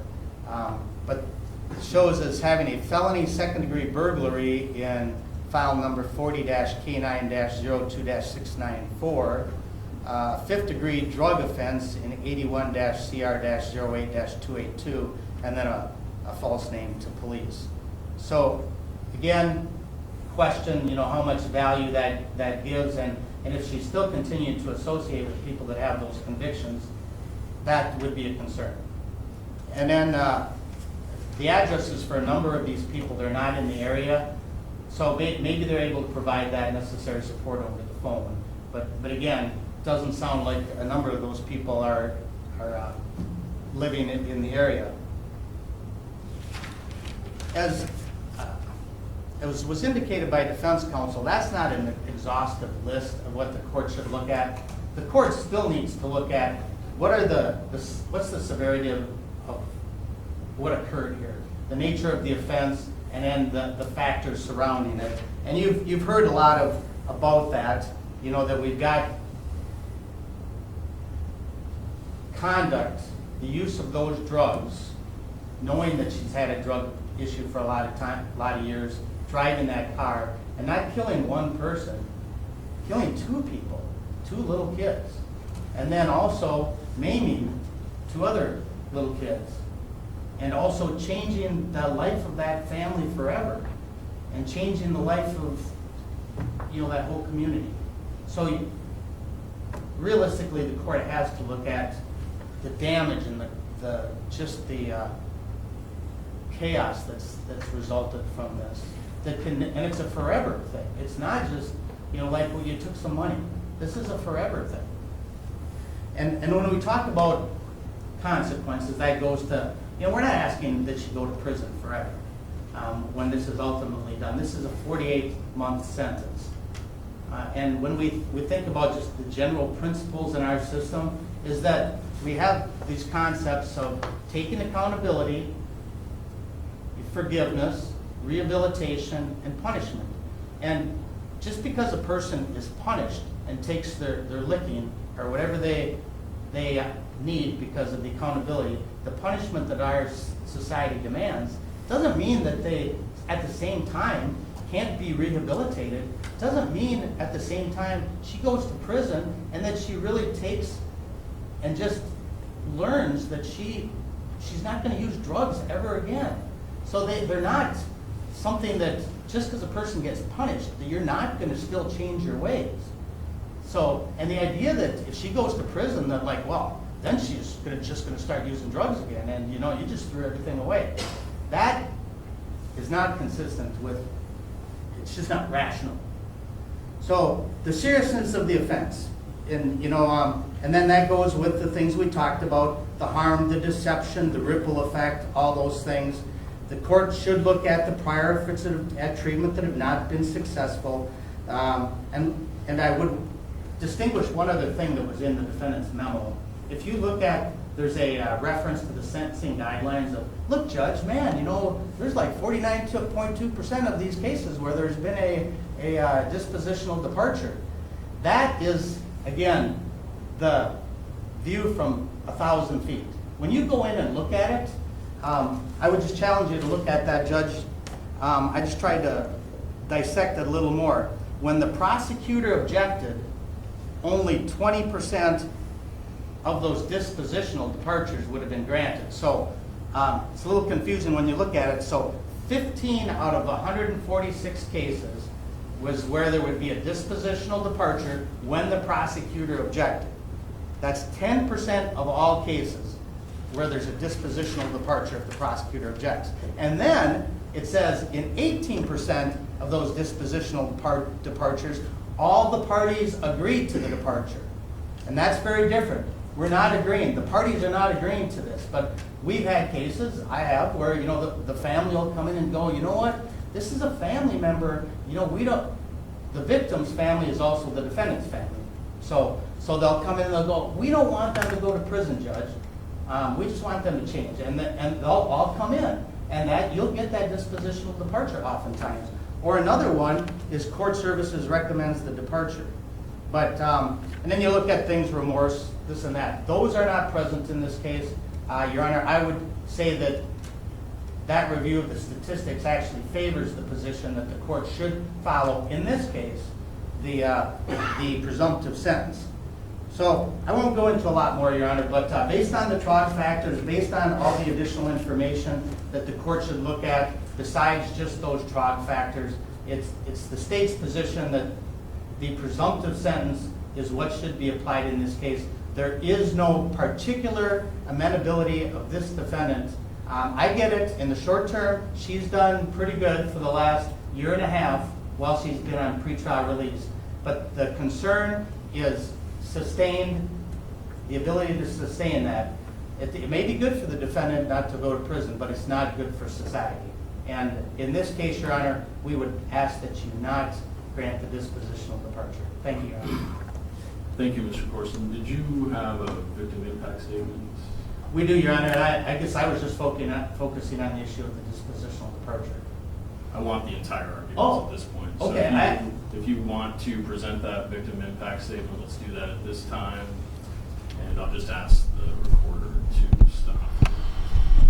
shows as having a felony 2nd-degree burglary in file number 40-K9-02-694, 5th-degree drug offense in 81-CR-08-282, and then a false name to police. So again, question, how much value that gives, and if she's still continuing to associate with people that have those convictions, that would be a concern. And then the addresses for a number of these people, they're not in the area, so maybe they're able to provide that necessary support over the phone. But again, it doesn't sound like a number of those people are living in the area. As was indicated by defense counsel, that's not an exhaustive list of what the court should look at. The court still needs to look at what's the severity of what occurred here, the nature of the offense, and then the factors surrounding it. And you've heard a lot about that, that we've got conduct, the use of those drugs, knowing that she's had a drug issue for a lot of years, driving that car, and not killing one person, killing 2 people, 2 little kids, and then also maiming 2 other little kids. and also changing the life of that family forever, and changing the life of, that whole community. So realistically, the court has to look at the damage and the chaos that's resulted from this. And it's a forever thing. It's not just, like, well, you took some money. This is a forever thing. And when we talk about consequences, that goes to, we're not asking that she go to prison forever when this is ultimately done. This is a 48-month sentence. And when we think about just the general principles in our system, is that we have these concepts of taking accountability, forgiveness, rehabilitation, and punishment. And just because a person is punished and takes their licking or whatever they need because of the accountability, the punishment that our society demands, doesn't mean that they, at the same time, can't be rehabilitated. Doesn't mean at the same time she goes to prison and that she really takes and just learns that she's not going to use drugs ever again. So they're not something that just because a person gets punished, that you're not going to still change your ways. So, and the idea that if she goes to prison, that like, well, then she's just going to start using drugs again, and you just threw everything away. That is not consistent with, it's just not rational. So the seriousness of the offense, and and then that goes with the things we talked about, the harm, the deception, the ripple effect, all those things. The court should look at the prior efforts at treatment that have not been successful. And I would distinguish one other thing that was in the defendant's memo. If you look at, there's a reference to the sentencing guidelines of, look, Judge, man, there's like 49.2% of these cases where there's been a dispositional departure. That is, again, the view from 1,000 feet. When you go in and look at it, I would just challenge you to look at that, Judge. I just tried to dissect it a little more. When the prosecutor objected, only 20% of those dispositional departures would have been granted. So it's a little confusing when you look at it. So 15 out of 146 cases was where there would be a dispositional departure when the prosecutor objected. That's 10% of all cases where there's a dispositional departure if the prosecutor objects. And then it says in 18% of those dispositional departures, all the parties agreed to the departure. And that's very different. We're not agreeing. The parties are not agreeing to this. But we've had cases, I have, where the family will come in and go, you know what? This is a family member. The victim's family is also the defendant's family. So they'll come in and they'll go, we don't want them to go to prison, Judge. We just want them to change. And they'll all come in. And that you'll get that dispositional departure oftentimes. Or another one is court services recommends the departure. But, and then you look at things, remorse, this and that. Those are not present in this case. Your Honor, I would say that review of the statistics actually favors the position that the court should follow, in this case, the presumptive sentence. So I won't go into a lot more, Your Honor, but based on the Trog factors, based on all the additional information that the court should look at, besides just those Trog factors, it's the state's position that the presumptive sentence is what should be applied in this case. There is no particular amenability of this defendant. I get it, in the short term, she's done pretty good for the last year and a half while she's been on pretrial release. But the concern is sustained, the ability to sustain that. It may be good for the defendant not to go to prison, but it's not good for society. And in this case, Your Honor, we would ask that you not grant the dispositional departure. Thank you, Your Honor. Thank you, Mr. Corson. Did you have a victim impact statement? We do, Your Honor, and I guess I was just focusing on the issue of the dispositional departure. I want the entire argument at this point. Okay. So if you want to present that victim impact statement, let's do that at this time. And I'll just ask the recorder to stop.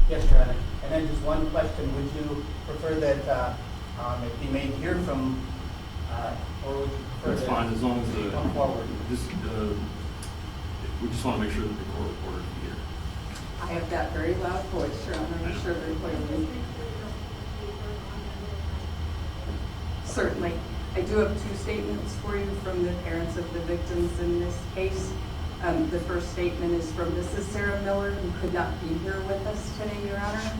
Yes, Your Honor. And then just one question. Would you prefer that it be made here from, or would you prefer That's fine, as long as come forward? we just want to make sure that the court reporter can hear. I have that very loud voice, Your Honor, I'm sure very clearly. Certainly. I do have two statements for you from the parents of the victims in this case. The first statement is from Mrs. Sarah Miller, who could not be here with us today, Your Honor.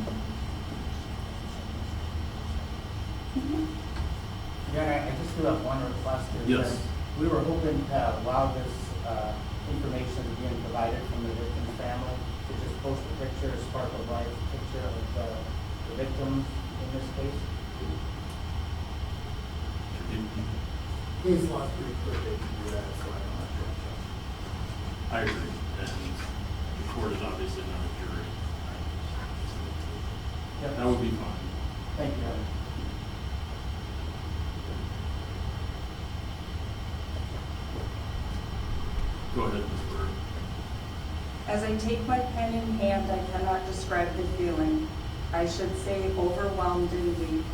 Your Honor, I just do have one request. Is Yes. that we were hoping to allow this information being provided from the victim's family to just post a picture, a spark of life picture of the victims in this case. Case law's pretty clear, they can do that, so I don't have to. I agree, and the court is obviously not a jury. Yep. That would be fine. Thank you, Your Honor. Go ahead, Ms. Bird. As I take my pen in hand, I cannot describe the feeling. I should say overwhelmed and weak.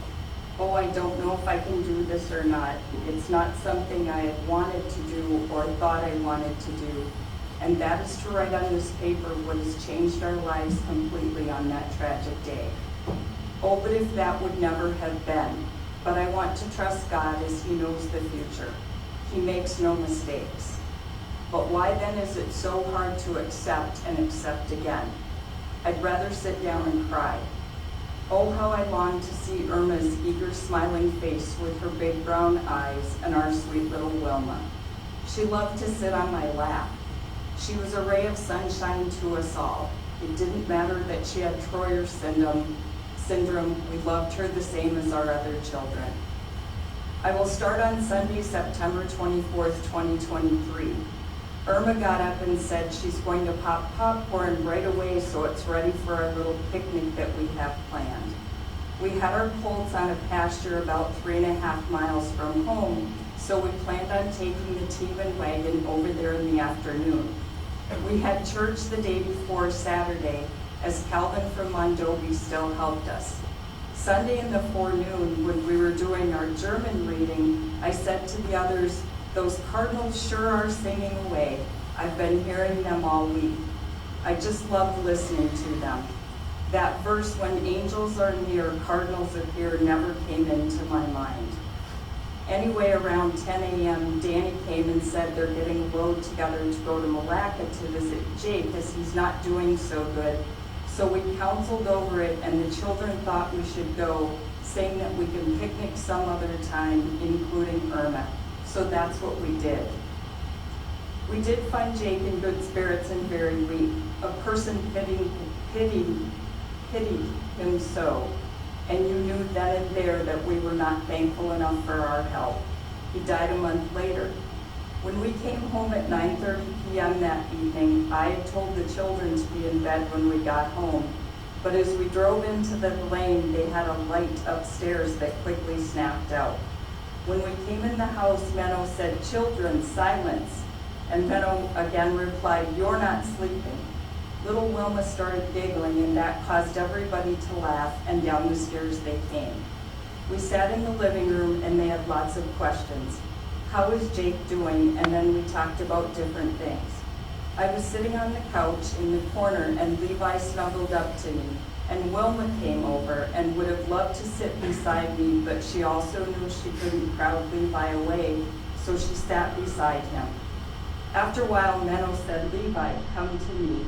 Oh, I don't know if I can do this or not. It's not something I had wanted to do or thought I wanted to do. And that is to write on this paper what has changed our lives completely on that tragic day. Oh, but if that would never have been. But I want to trust God as He knows the future. He makes no mistakes. But why then is it so hard to accept and accept again? I'd rather sit down and cry. Oh, how I long to see Irma's eager, smiling face with her big brown eyes and our sweet little Wilma. She loved to sit on my lap. She was a ray of sunshine to us all. It didn't matter that she had Troyer syndrome. We loved her the same as our other children. I will start on Sunday, September 24th, 2023. Irma got up and said she's going to pop popcorn right away so it's ready for our little picnic that we have planned. We had our colts on a pasture about 3.5 miles from home, so we planned on taking the team and wagon over there in the afternoon. We had church the day before Saturday, as Calvin from Mondovi still helped us. Sunday in the forenoon, when we were doing our German reading, I said to the others, "Those cardinals sure are singing away. I've been hearing them all week." I just loved listening to them. That verse, "When angels are near, cardinals appear," never came into my mind. Anyway, around 10 a.m., Danny came and said they're getting a load together to go to Malacca to visit Jake as he's not doing so good. So we counseled over it, and the children thought we should go, saying that we can picnic some other time, including Irma. So that's what we did. We did find Jake in good spirits and very weak. A person pitied him so. And you knew then and there that we were not thankful enough for our help. He died a month later. When we came home at 9:30 p.m. that evening, I had told the children to be in bed when we got home. But as we drove into the lane, they had a light upstairs that quickly snapped out. When we came in the house, Menno said, "Children, silence." And Menno again replied, "You're not sleeping." Little Wilma started giggling, and that caused everybody to laugh, and down the stairs they came. We sat in the living room, and they had lots of questions. How is Jake doing? And then we talked about different things. I was sitting on the couch in the corner, and Levi snuggled up to me. And Wilma came over and would have loved to sit beside me, but she also knew she couldn't crowd Levi away, so she sat beside him. After a while, Menno said, "Levi, come to me."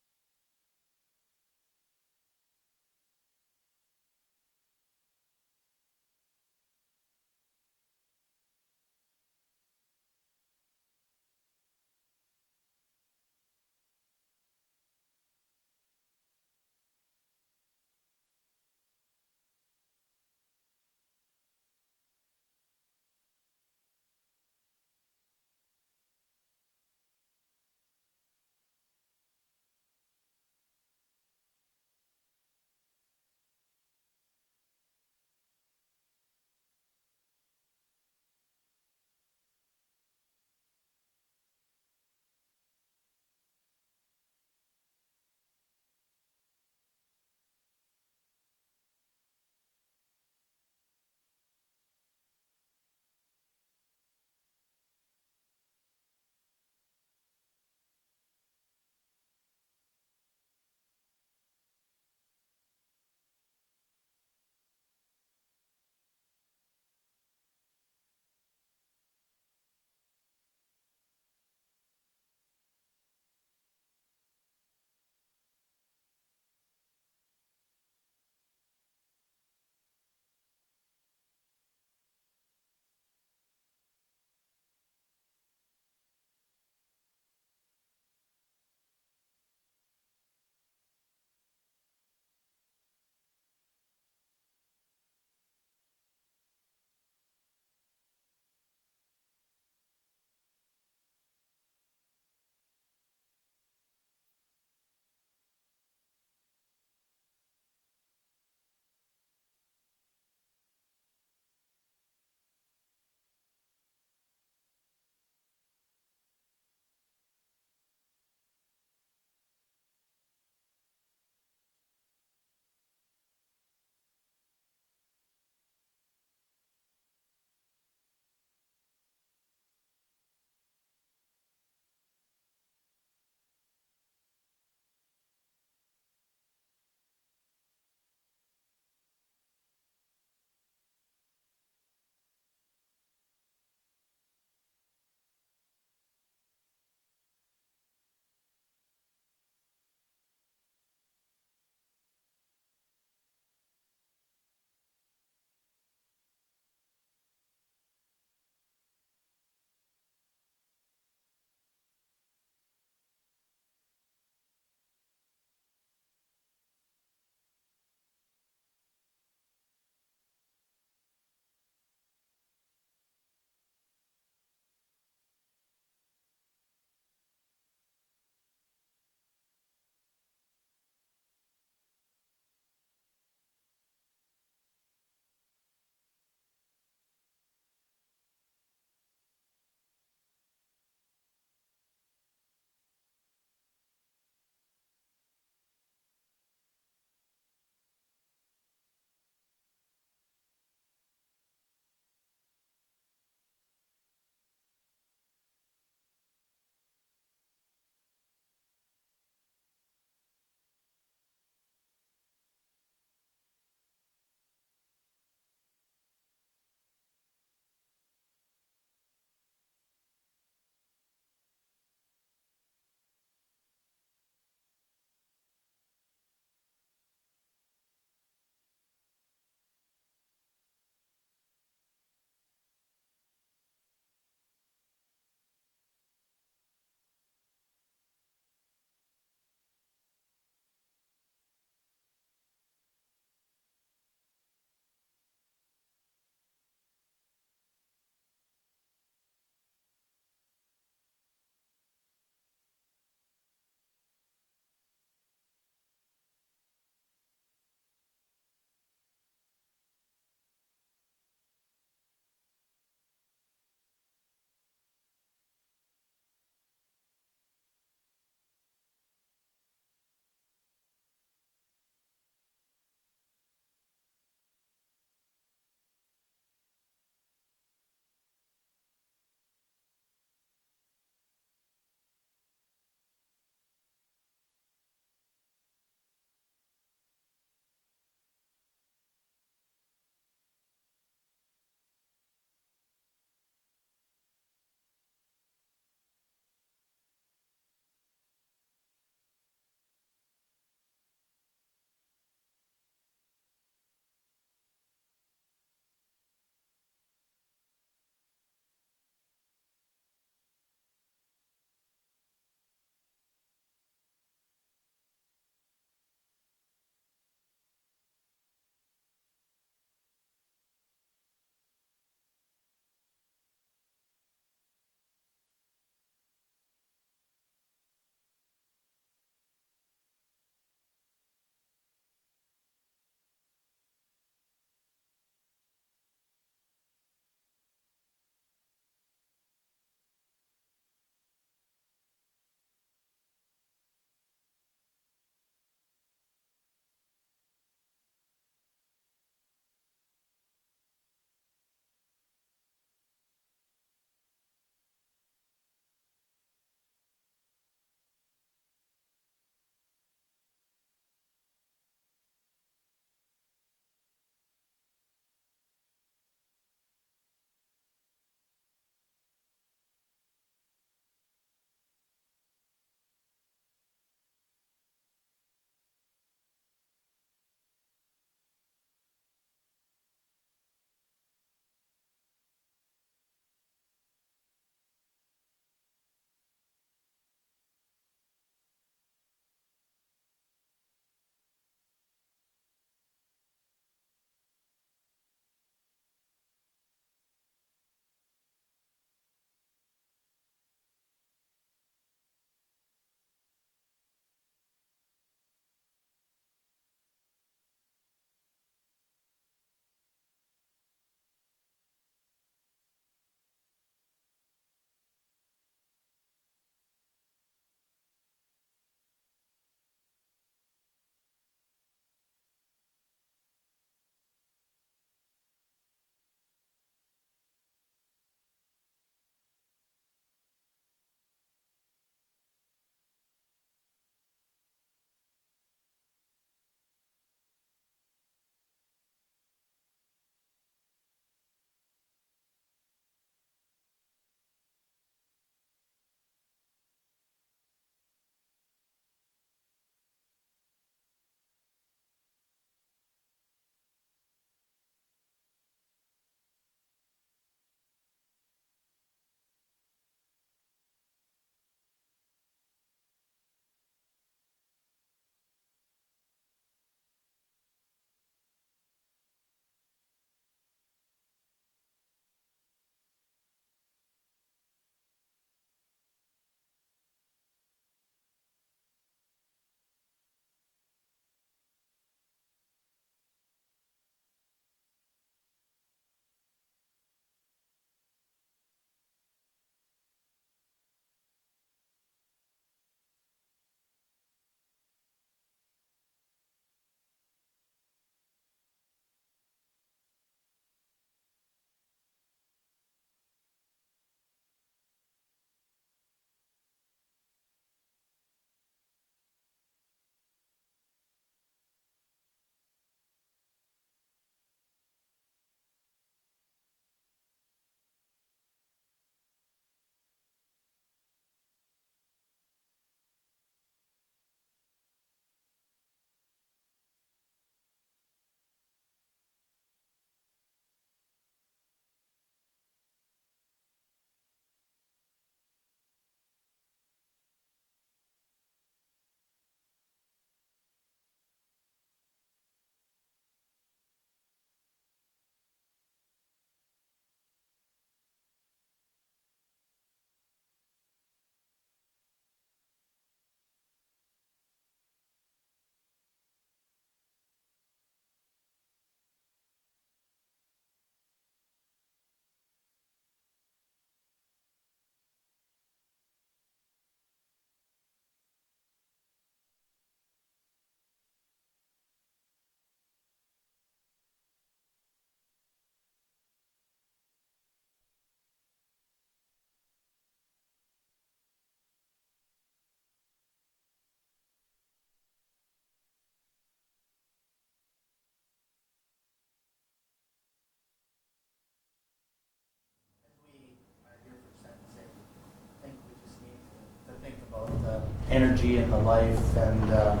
energy and the life and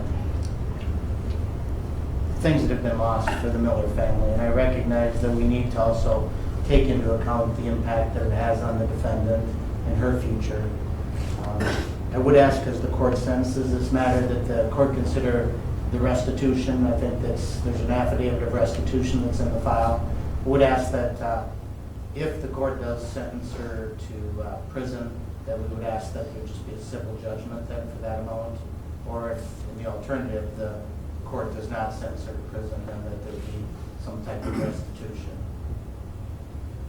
things that have been lost for the Miller family. And I recognize that we need to also take into account the impact that it has on the defendant and her future. I would ask, as the court senses this matter, that the court consider the restitution. I think there's an affidavit of restitution that's in the file. I would ask that if the court does sentence her to prison, that we would ask that there just be a civil judgment then for that amount. Or if, in the alternative, the court does not sentence her to prison, then that there be some type of restitution.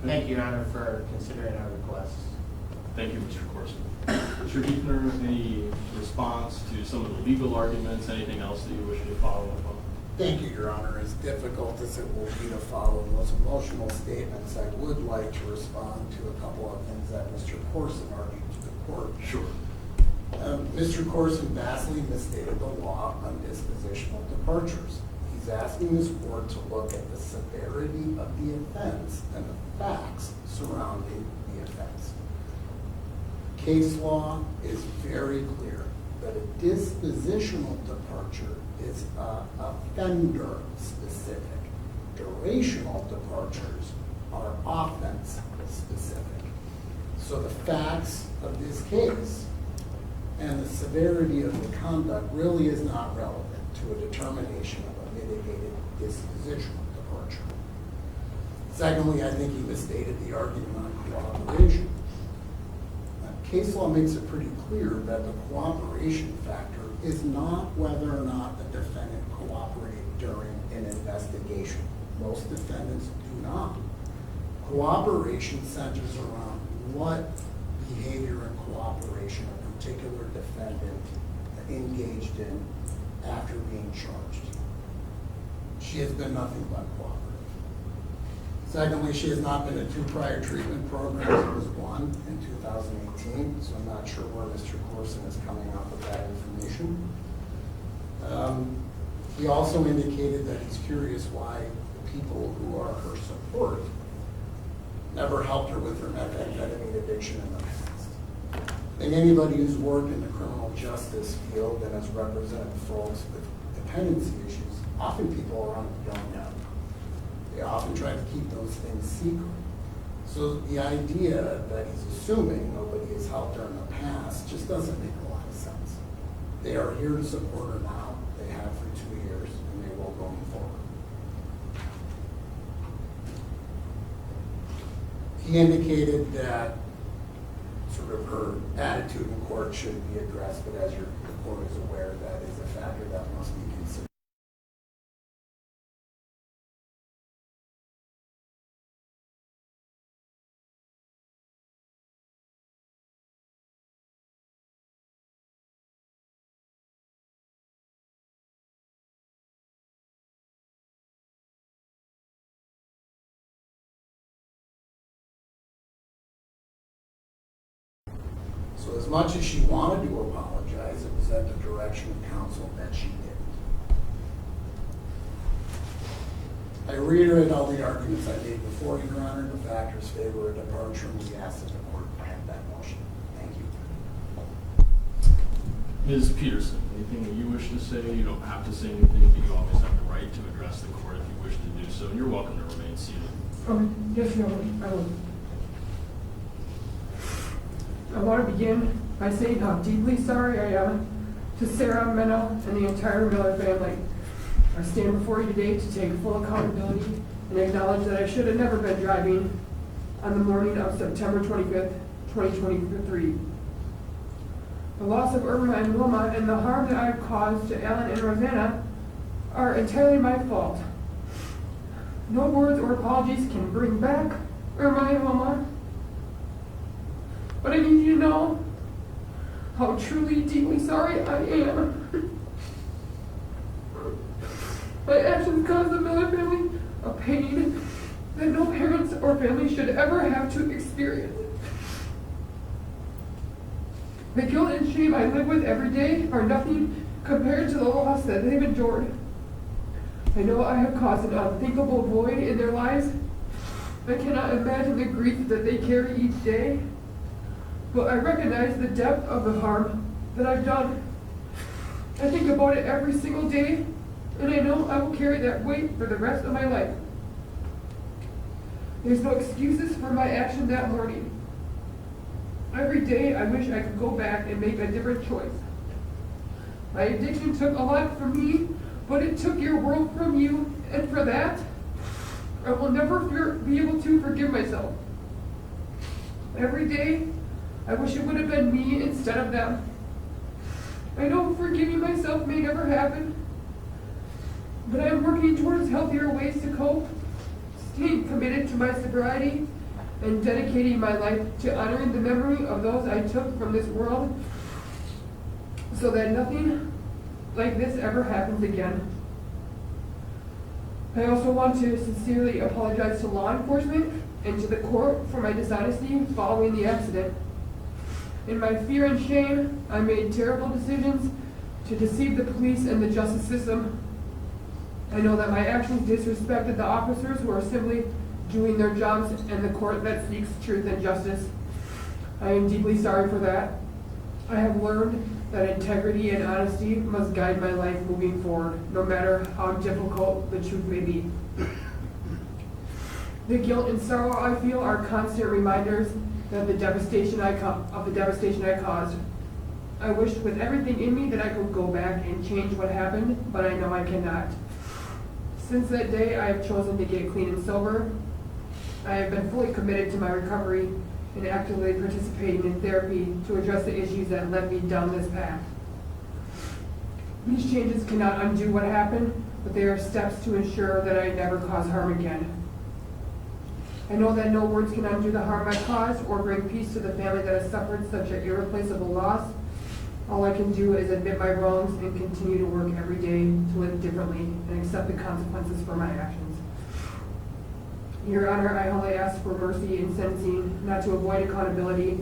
Thank you, Your Honor, for considering our requests. Thank you, Mr. Corson. Mr. Diefner, any response to some of the legal arguments, anything else that you wish to follow up on? Thank you, Your Honor. As difficult as it will be to follow those emotional statements, I would like to respond to a couple of things that Mr. Corson argued to the court. Sure. Mr. Corson vastly misstated the law on dispositional departures. He's asking this court to look at the severity of the offense and the facts surrounding the offense. Case law is very clear that a dispositional departure is offender specific. Durational departures are offense specific. So the facts of this case and the severity of the conduct really is not relevant to a determination of a mitigated dispositional departure. Secondly, I think he misstated the argument on cooperation. Case law makes it pretty clear that the cooperation factor is not whether or not the defendant cooperated during an investigation. Most defendants do not. Cooperation centers around what behavior and cooperation a particular defendant engaged in after being charged. She has been nothing but cooperative. Secondly, she has not been in 2 prior treatment programs. It was 1 in 2018, so I'm not sure where Mr. Corson is coming up with that information. He also indicated that he's curious why the people who are her support never helped her with her methamphetamine addiction in the past. I think anybody who's worked in the criminal justice field and has represented folks with dependency issues, often people around don't know. They often try to keep those things secret. So the idea that he's assuming nobody has helped her in the past just doesn't make a lot of sense. They are here to support her now. They have for 2 years, and they will going forward. He indicated that sort of her attitude in court should be addressed, but as the court is aware, that is a factor that must be considered. So as much as she wanted to apologize, it was at the direction of counsel that she didn't. I reiterate all the arguments I made before, Your Honor. The factors favor a departure, and we ask that the court grant that motion. Thank you. Ms. Petersen, anything that you wish to say? You don't have to say anything, but you always have the right to address the court if you wish to do so, and you're welcome to remain seated. Yes, Your Honor, I will. I want to begin by saying how deeply sorry I am to Sarah, Mena, and the entire Miller family. I stand before you today to take full accountability and acknowledge that I should have never been driving on the morning of September 25th, 2023. The loss of Irma and Wilma and the harm that I've caused to Alan and Rosanna are entirely my fault. No words or apologies can bring back Irma and Wilma. But I need you to know how truly, deeply sorry I am. My actions caused the Miller family a pain that no parents or family should ever have to experience. The guilt and shame I live with every day are nothing compared to the loss that they've endured. I know I have caused an unthinkable void in their lives. I cannot imagine the grief that they carry each day. But I recognize the depth of the harm that I've done, I think about it every single day, and I know I will carry that weight for the rest of my life. There's no excuses for my action that morning. Every day I wish I could go back and make a different choice. My addiction took a lot from me, but it took your world from you, and for that, I will never be able to forgive myself. Every day, I wish it would have been me instead of them. I know forgiving myself may never happen, but I am working towards healthier ways to cope, staying committed to my sobriety, and dedicating my life to honoring the memory of those I took from this world so that nothing like this ever happens again. I also want to sincerely apologize to law enforcement and to the court for my dishonesty following the accident. In my fear and shame, I made terrible decisions to deceive the police and the justice system. I know that my actions disrespected the officers who are simply doing their jobs and the court that seeks truth and justice. I am deeply sorry for that. I have learned that integrity and honesty must guide my life moving forward, no matter how difficult the truth may be. The guilt and sorrow I feel are constant reminders of the devastation I caused. I wish with everything in me that I could go back and change what happened, but I know I cannot. Since that day, I have chosen to get clean and sober. I have been fully committed to my recovery and actively participating in therapy to address the issues that led me down this path. These changes cannot undo what happened, but they are steps to ensure that I never cause harm again. I know that no words can undo the harm I caused or bring peace to the family that has suffered such an irreplaceable loss. All I can do is admit my wrongs and continue to work every day to live differently and accept the consequences for my actions. Your Honor, I humbly ask for mercy in sentencing, not to avoid accountability,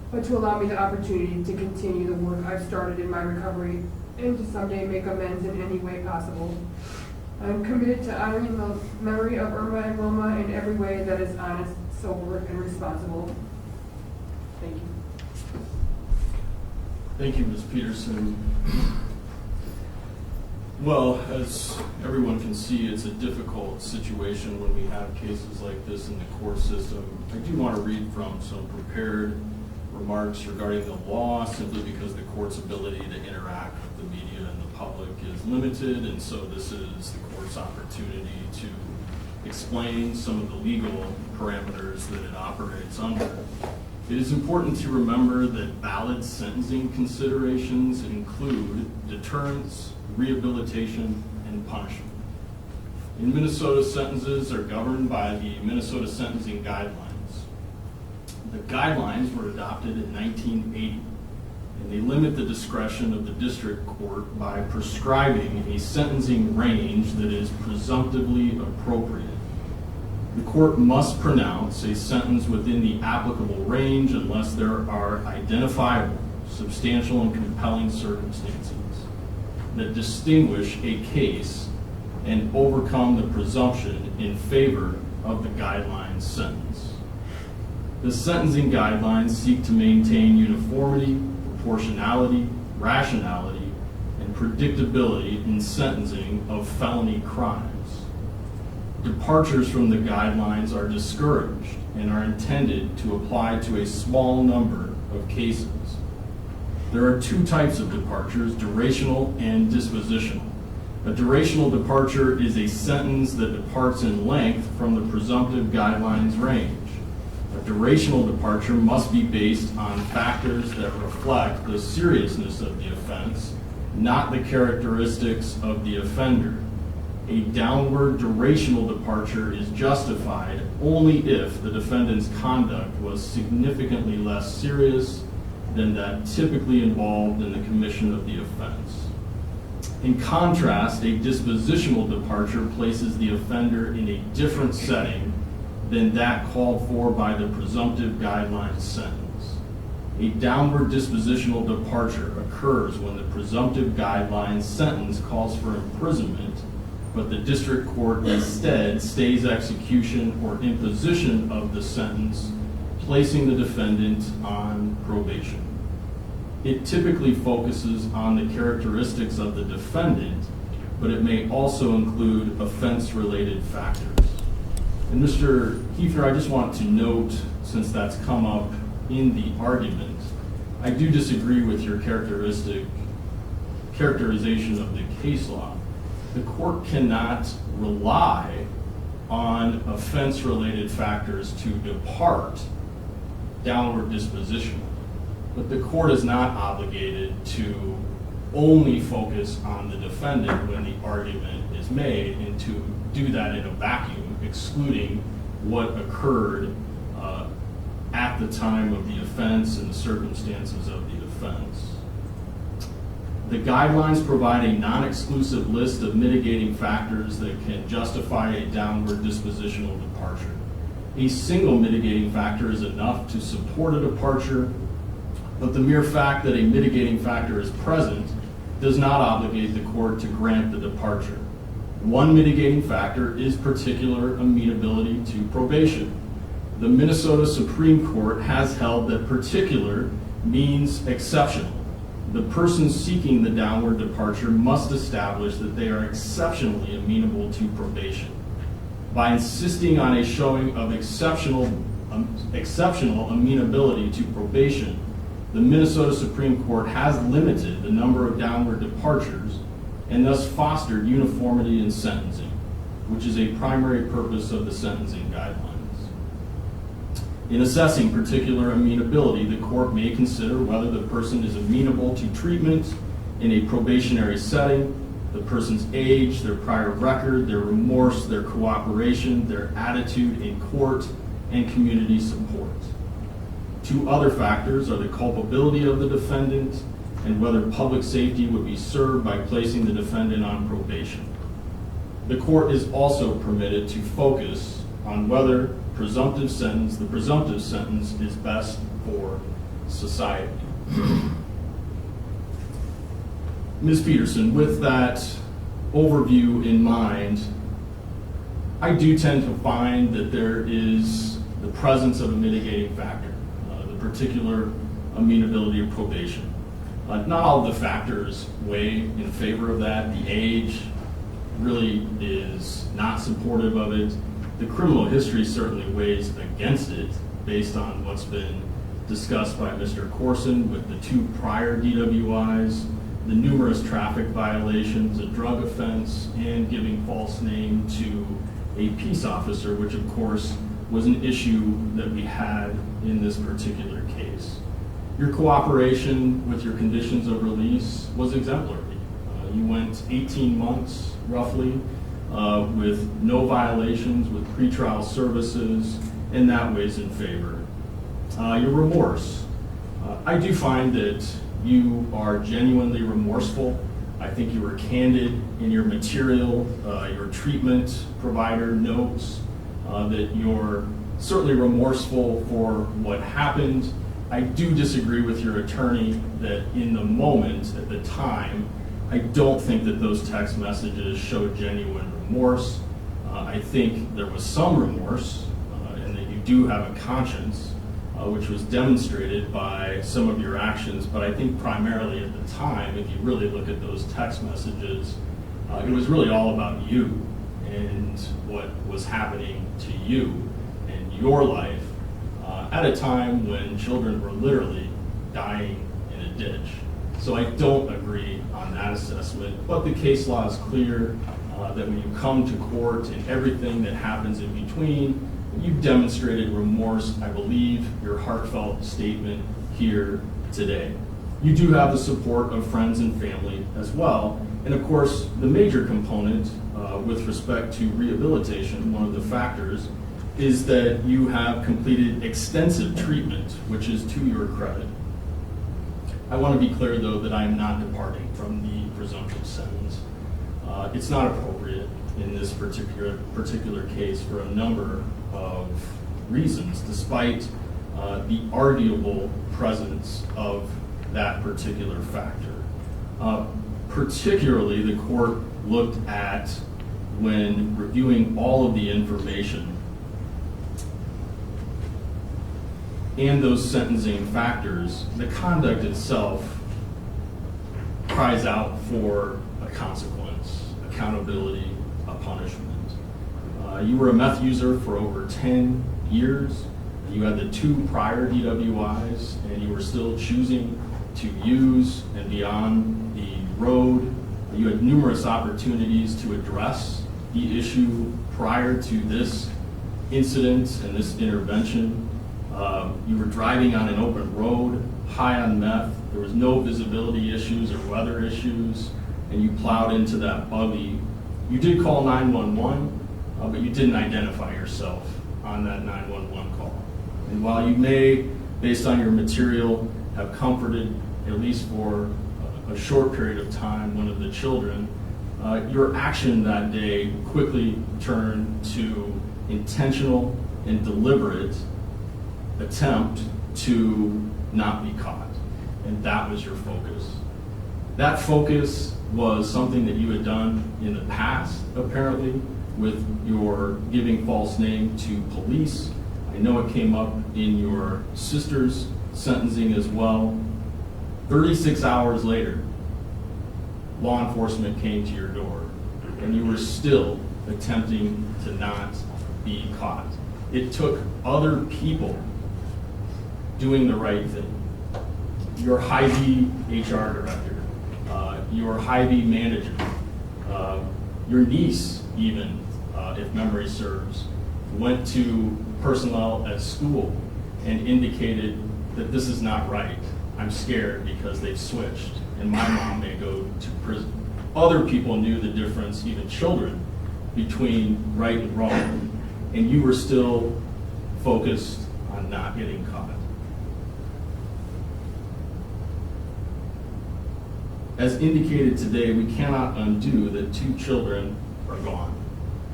but to allow me the opportunity to continue the work I've started in my recovery and to someday make amends in any way possible. I am committed to honoring the memory of Irma and Wilma in every way that is honest, sober, and responsible. Thank you. Thank you, Ms. Petersen. Well, as everyone can see, it's a difficult situation when we have cases like this in the court system. I do want to read from some prepared remarks regarding the law, simply because the court's ability to interact with the media and the public is limited, and so this is the court's opportunity to explain some of the legal parameters that it operates under. It is important to remember that valid sentencing considerations include deterrence, rehabilitation, and punishment. In Minnesota, sentences are governed by the Minnesota Sentencing Guidelines. The guidelines were adopted in 1980, and they limit the discretion of the district court by prescribing a sentencing range that is presumptively appropriate. The court must pronounce a sentence within the applicable range unless there are identifiable, substantial, and compelling circumstances that distinguish a case and overcome the presumption in favor of the guidelines sentence. The sentencing guidelines seek to maintain uniformity, proportionality, rationality, and predictability in sentencing of felony crimes. Departures from the guidelines are discouraged and are intended to apply to a small number of cases. There are two types of departures, durational and dispositional. A durational departure is a sentence that departs in length from the presumptive guidelines range. A durational departure must be based on factors that reflect the seriousness of the offense, not the characteristics of the offender. A downward durational departure is justified only if the defendant's conduct was significantly less serious than that typically involved in the commission of the offense. In contrast, a dispositional departure places the offender in a different setting than that called for by the presumptive guidelines sentence. A downward dispositional departure occurs when the presumptive guidelines sentence calls for imprisonment, but the district court instead stays execution or imposition of the sentence, placing the defendant on probation. it typically focuses on the characteristics of the defendant, but it may also include offense-related factors. And Mr. Hefner, I just want to note, since that's come up in the argument, I do disagree with your characterization of the case law. The court cannot rely on offense-related factors to depart downward disposition, but the court is not obligated to only focus on the defendant when the argument is made, and to do that in a vacuum, excluding what occurred at the time of the offense and the circumstances of the offense. The guidelines provide a non-exclusive list of mitigating factors that can justify a downward dispositional departure. A single mitigating factor is enough to support a departure, but the mere fact that a mitigating factor is present does not obligate the court to grant the departure. One mitigating factor is particular amenability to probation. The Minnesota Supreme Court has held that particular means exceptional. The person seeking the downward departure must establish that they are exceptionally amenable to probation. By insisting on a showing of exceptional amenability to probation, the Minnesota Supreme Court has limited the number of downward departures and thus fostered uniformity in sentencing, which is a primary purpose of the sentencing guidelines. In assessing particular amenability, the court may consider whether the person is amenable to treatment in a probationary setting, the person's age, their prior record, their remorse, their cooperation, their attitude in court, and community support. Two other factors are the culpability of the defendant and whether public safety would be served by placing the defendant on probation. The court is also permitted to focus on whether the presumptive sentence is best for society. Ms. Petersen, with that overview in mind, I do tend to find that there is the presence of a mitigating factor, the particular amenability of probation. Not all the factors weigh in favor of that. The age really is not supportive of it. The criminal history certainly weighs against it based on what's been discussed by Mr. Corson with the 2 prior DWIs, the numerous traffic violations, a drug offense, and giving false name to a peace officer, which of course was an issue that we had in this particular case. Your cooperation with your conditions of release was exemplary. You went 18 months roughly with no violations, with pretrial services, and that weighs in favor. Your remorse. I do find that you are genuinely remorseful. I think you were candid in your material, your treatment provider notes, that you're certainly remorseful for what happened. I do disagree with your attorney that in the moment, at the time, I don't think that those text messages showed genuine remorse. I think there was some remorse, and that you do have a conscience, which was demonstrated by some of your actions, but I think primarily at the time, if you really look at those text messages, it was really all about you and what was happening to you and your life at a time when children were literally dying in a ditch. So I don't agree on that assessment, but the case law is clear that when you come to court and everything that happens in between, you've demonstrated remorse. I believe your heartfelt statement here today. You do have the support of friends and family as well. And of course, the major component with respect to rehabilitation, one of the factors, is that you have completed extensive treatment, which is to your credit. I want to be clear, though, that I am not departing from the presumptive sentence. It's not appropriate in this particular case for a number of reasons, despite the arguable presence of that particular factor. Particularly, the court looked at, when reviewing all of the information, and those sentencing factors, the conduct itself cries out for a consequence, accountability, a punishment. You were a meth user for over 10 years. You had the 2 prior DWIs, and you were still choosing to use and be on the road. You had numerous opportunities to address the issue prior to this incident and this intervention. You were driving on an open road, high on meth. There was no visibility issues or weather issues, and you plowed into that buggy. You did call 911, but you didn't identify yourself on that 911 call. And while you may, based on your material, have comforted, at least for a short period of time, one of the children, your action that day quickly turned to intentional and deliberate attempt to not be caught. And that was your focus. That focus was something that you had done in the past, apparently, with your giving false name to police. I know it came up in your sister's sentencing as well. 36 hours later, law enforcement came to your door, and you were still attempting to not be caught. It took other people doing the right thing. Your Hy-Vee HR director, your Hy-Vee manager, your niece even, if memory serves, went to personnel at school and indicated that this is not right. I'm scared because they've switched and my mom may go to prison. Other people knew the difference, even children, between right and wrong, and you were still focused on not getting caught. As indicated today, we cannot undo that 2 children are gone,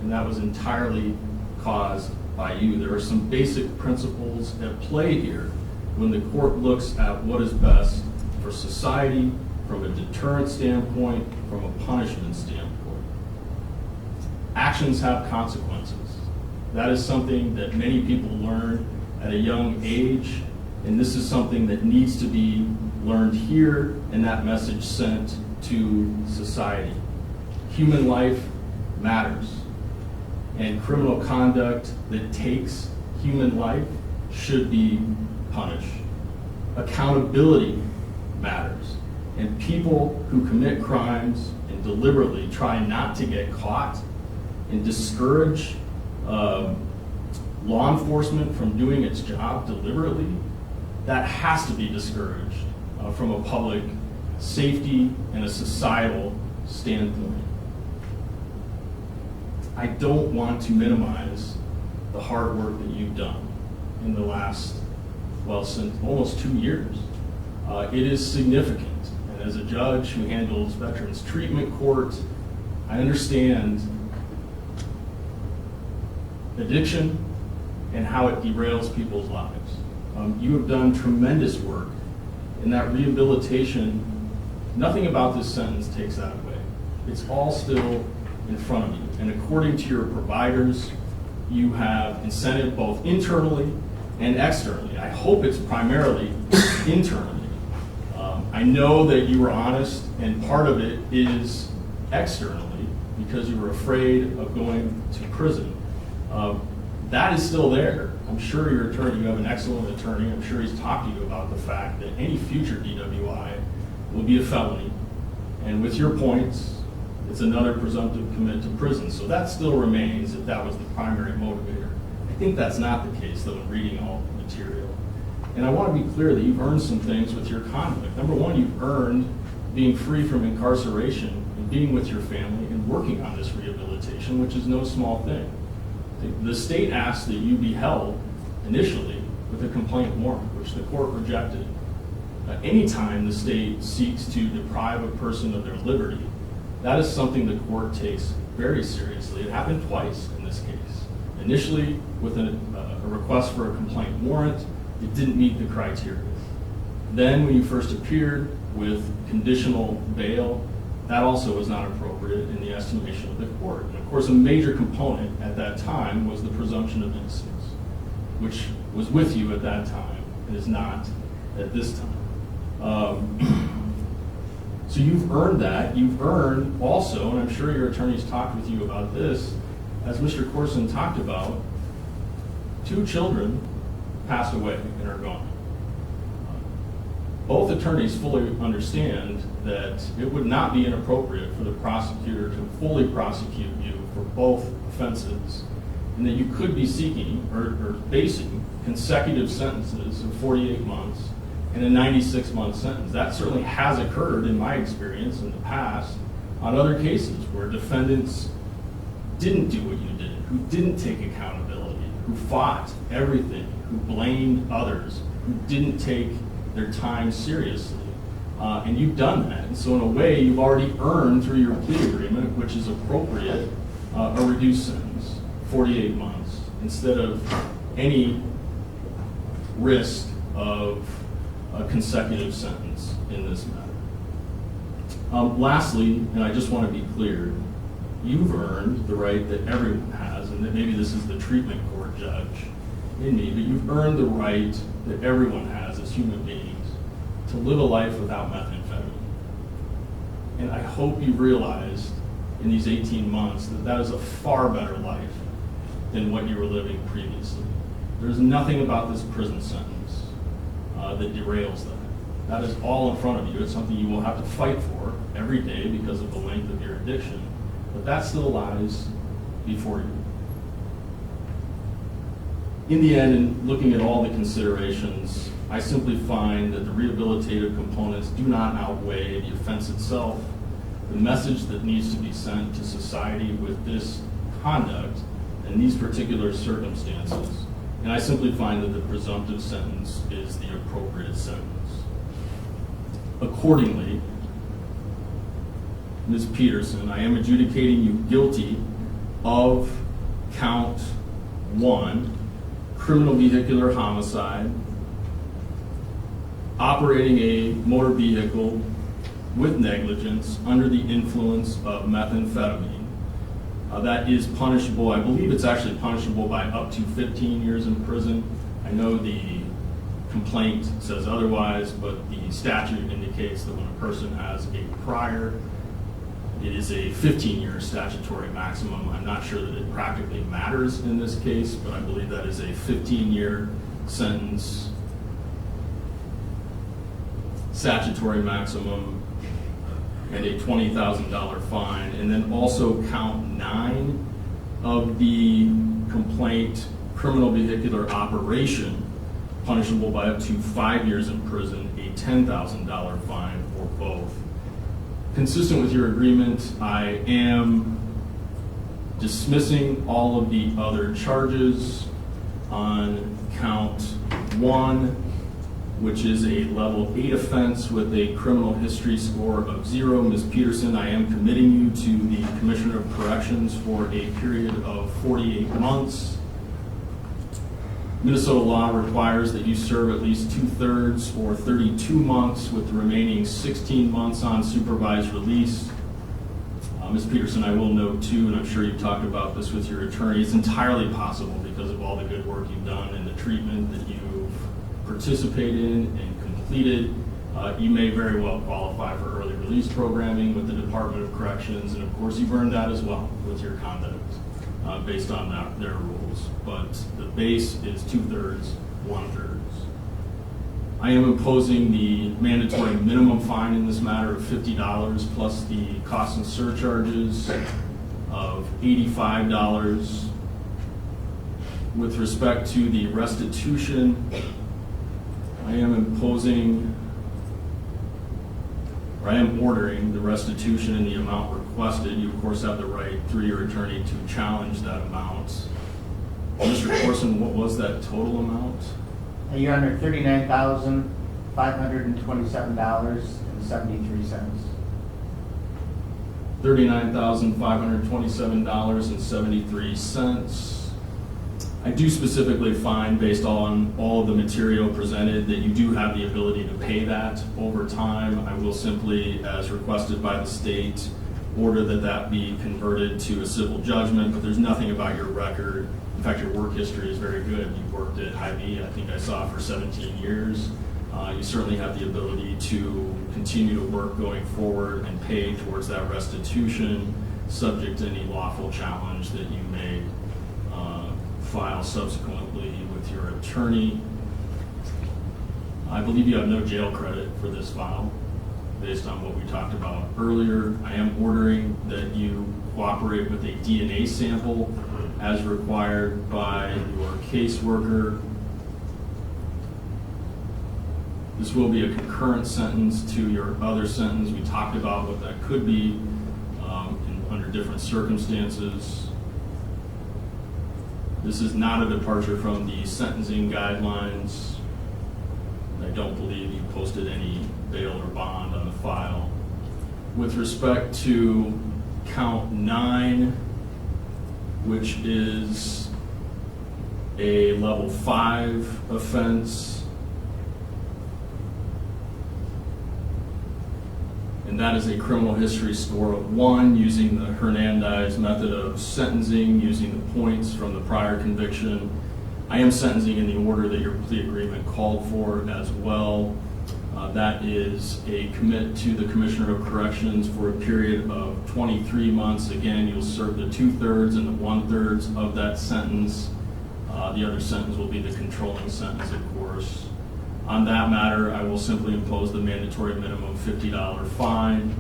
and that was entirely caused by you. There are some basic principles at play here when the court looks at what is best for society from a deterrent standpoint, from a punishment standpoint. Actions have consequences. That is something that many people learn at a young age, and this is something that needs to be learned here and that message sent to society. Human life matters, and criminal conduct that takes human life should be punished. Accountability matters, and people who commit crimes and deliberately try not to get caught and discourage law enforcement from doing its job deliberately, that has to be discouraged from a public safety and a societal standpoint. I don't want to minimize the hard work that you've done in the last, since almost 2 years. It is significant. And as a judge who handles Veterans Treatment Court, I understand addiction and how it derails people's lives. You have done tremendous work, and that rehabilitation, nothing about this sentence takes that away. It's all still in front of you. And according to your providers, you have incentive both internally and externally. I hope it's primarily internally. I know that you were honest, and part of it is externally because you were afraid of going to prison. That is still there. I'm sure your attorney, you have an excellent attorney, I'm sure he's talked to you about the fact that any future DWI will be a felony. And with your points, it's another presumptive commit to prison. So that still remains if that was the primary motivator. I think that's not the case, though, in reading all the material. And I want to be clear that you've earned some things with your conduct. Number one, you've earned being free from incarceration and being with your family and working on this rehabilitation, which is no small thing. The state asked that you be held initially with a complaint warrant, which the court rejected. Anytime the state seeks to deprive a person of their liberty, that is something the court takes very seriously. It happened twice in this case. Initially with a request for a complaint warrant, it didn't meet the criteria. Then when you first appeared with conditional bail, that also was not appropriate in the estimation of the court. And of course, a major component at that time was the presumption of innocence, which was with you at that time It is not at this time. So you've earned that. You've earned also, and I'm sure your attorneys talked with you about this, as Mr. Corson talked about, 2 children passed away and are gone. Both attorneys fully understand that it would not be inappropriate for the prosecutor to fully prosecute you for both offenses, and that you could be seeking or basing consecutive sentences of 48 months and a 96-month sentence. That certainly has occurred in my experience in the past on other cases where defendants didn't do what you did, who didn't take accountability, who fought everything, who blamed others, who didn't take their time seriously. And you've done that. And so in a way, you've already earned through your plea agreement, which is appropriate, a reduced sentence, 48 months, instead of any risk of a consecutive sentence in this matter. Lastly, and I just want to be clear, you've earned the right that everyone has, and that maybe this is the treatment court judge in me, but you've earned the right that everyone has as human beings to live a life without methamphetamine. And I hope you realized in these 18 months that that is a far better life than what you were living previously. There's nothing about this prison sentence that derails that. That is all in front of you. It's something you will have to fight for every day because of the length of your addiction, but that still lies before you. In the end, in looking at all the considerations, I simply find that the rehabilitative components do not outweigh the offense itself, the message that needs to be sent to society with this conduct and these particular circumstances. And I simply find that the presumptive sentence is the appropriate sentence. Accordingly, Ms. Petersen, I am adjudicating you guilty of count 1, criminal vehicular homicide, operating a motor vehicle with negligence under the influence of methamphetamine. That is punishable. I believe it's actually punishable by up to 15 years in prison. I know the complaint says otherwise, but the statute indicates that when a person has a prior, it is a 15-year statutory maximum. I'm not sure that it practically matters in this case, but I believe that is a 15-year sentence, statutory maximum, and a $20,000 fine. And then also count 9 of the complaint, criminal vehicular operation, punishable by up to 5 years in prison, a $10,000 fine for both. Consistent with your agreement, I am dismissing all of the other charges on count 1, which is a level 8 offense with a criminal history score of 0. Ms. Petersen, I am committing you to the Commissioner of Corrections for a period of 48 months. Minnesota law requires that you serve at least 2/3 or 32 months, with the remaining 16 months on supervised release. Ms. Petersen, I will note too, and I'm sure you've talked about this with your attorney, it's entirely possible, because of all the good work you've done and the treatment that you've participated in and completed, you may very well qualify for early release programming with the Department of Corrections, and of course you've earned that as well with your conduct based on their rules. But the base is 2/3, 1/3. I am imposing the mandatory minimum fine in this matter of $50 plus the costs and surcharges of $85. With respect to the restitution, I am ordering the restitution in the amount requested. You, of course, have the right, through your attorney, to challenge that amount. Mr. Corson, what was that total amount? Your Honor, $39,527.73. $39,527.73. I do specifically find, based on all of the material presented, that you do have the ability to pay that over time. I will simply, as requested by the state, order that that be converted to a civil judgment, but there's nothing about your record. In fact, your work history is very good. You worked at Hy-Vee, I think I saw, for 17 years. You certainly have the ability to continue to work going forward and pay towards that restitution, subject to any lawful challenge that you may file subsequently with your attorney. I believe you have no jail credit for this file, based on what we talked about earlier. I am ordering that you cooperate with a DNA sample as required by your caseworker. This will be a concurrent sentence to your other sentence. We talked about what that could be under different circumstances. This is not a departure from the sentencing guidelines. I don't believe you posted any bail or bond on the file. With respect to count 9, which is a level 5 offense, and that is a criminal history score of 1 using the Hernandez method of sentencing, using the points from the prior conviction. I am sentencing in the order that your plea agreement called for as well. That is a commit to the Commissioner of Corrections for a period of 23 months. Again, you'll serve the 2/3 and the 1/3 of that sentence. The other sentence will be the controlling sentence, of course. On that matter, I will simply impose the mandatory minimum $50 fine.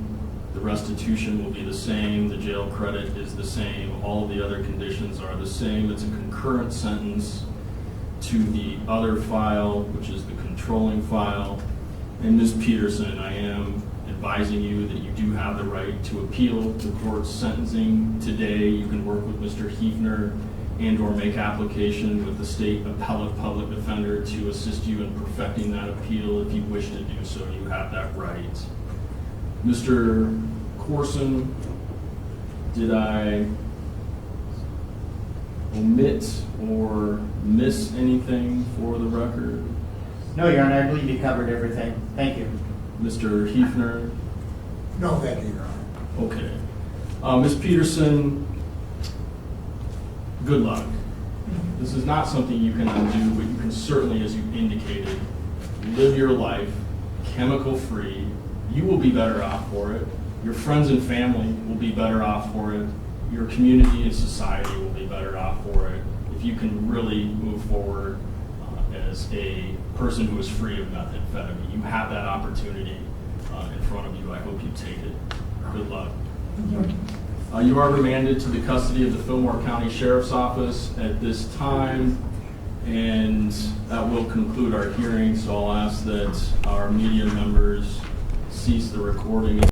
The restitution will be the same. The jail credit is the same. All of the other conditions are the same. It's a concurrent sentence to the other file, which is the controlling file. And Ms. Petersen, I am advising you that you do have the right to appeal the court's sentencing today. You can work with Mr. Hefner and/or make application with the state appellate public defender to assist you in perfecting that appeal if you wish to do so. You have that right. Mr. Corson, did I omit or miss anything for the record? No, Your Honor, I believe you covered everything. Thank you. Mr. Hefner? No, thank you, Your Honor. Okay. Ms. Petersen, good luck. This is not something you can undo, but you can certainly, as you indicated, live your life chemical-free. You will be better off for it. Your friends and family will be better off for it. Your community and society will be better off for it if you can really move forward as a person who is free of methamphetamine. You have that opportunity in front of you. I hope you take it. Good luck. You are remanded to the custody of the Fillmore County Sheriff's Office at this time, and that will conclude our hearing. So I'll ask that our media members cease the recording.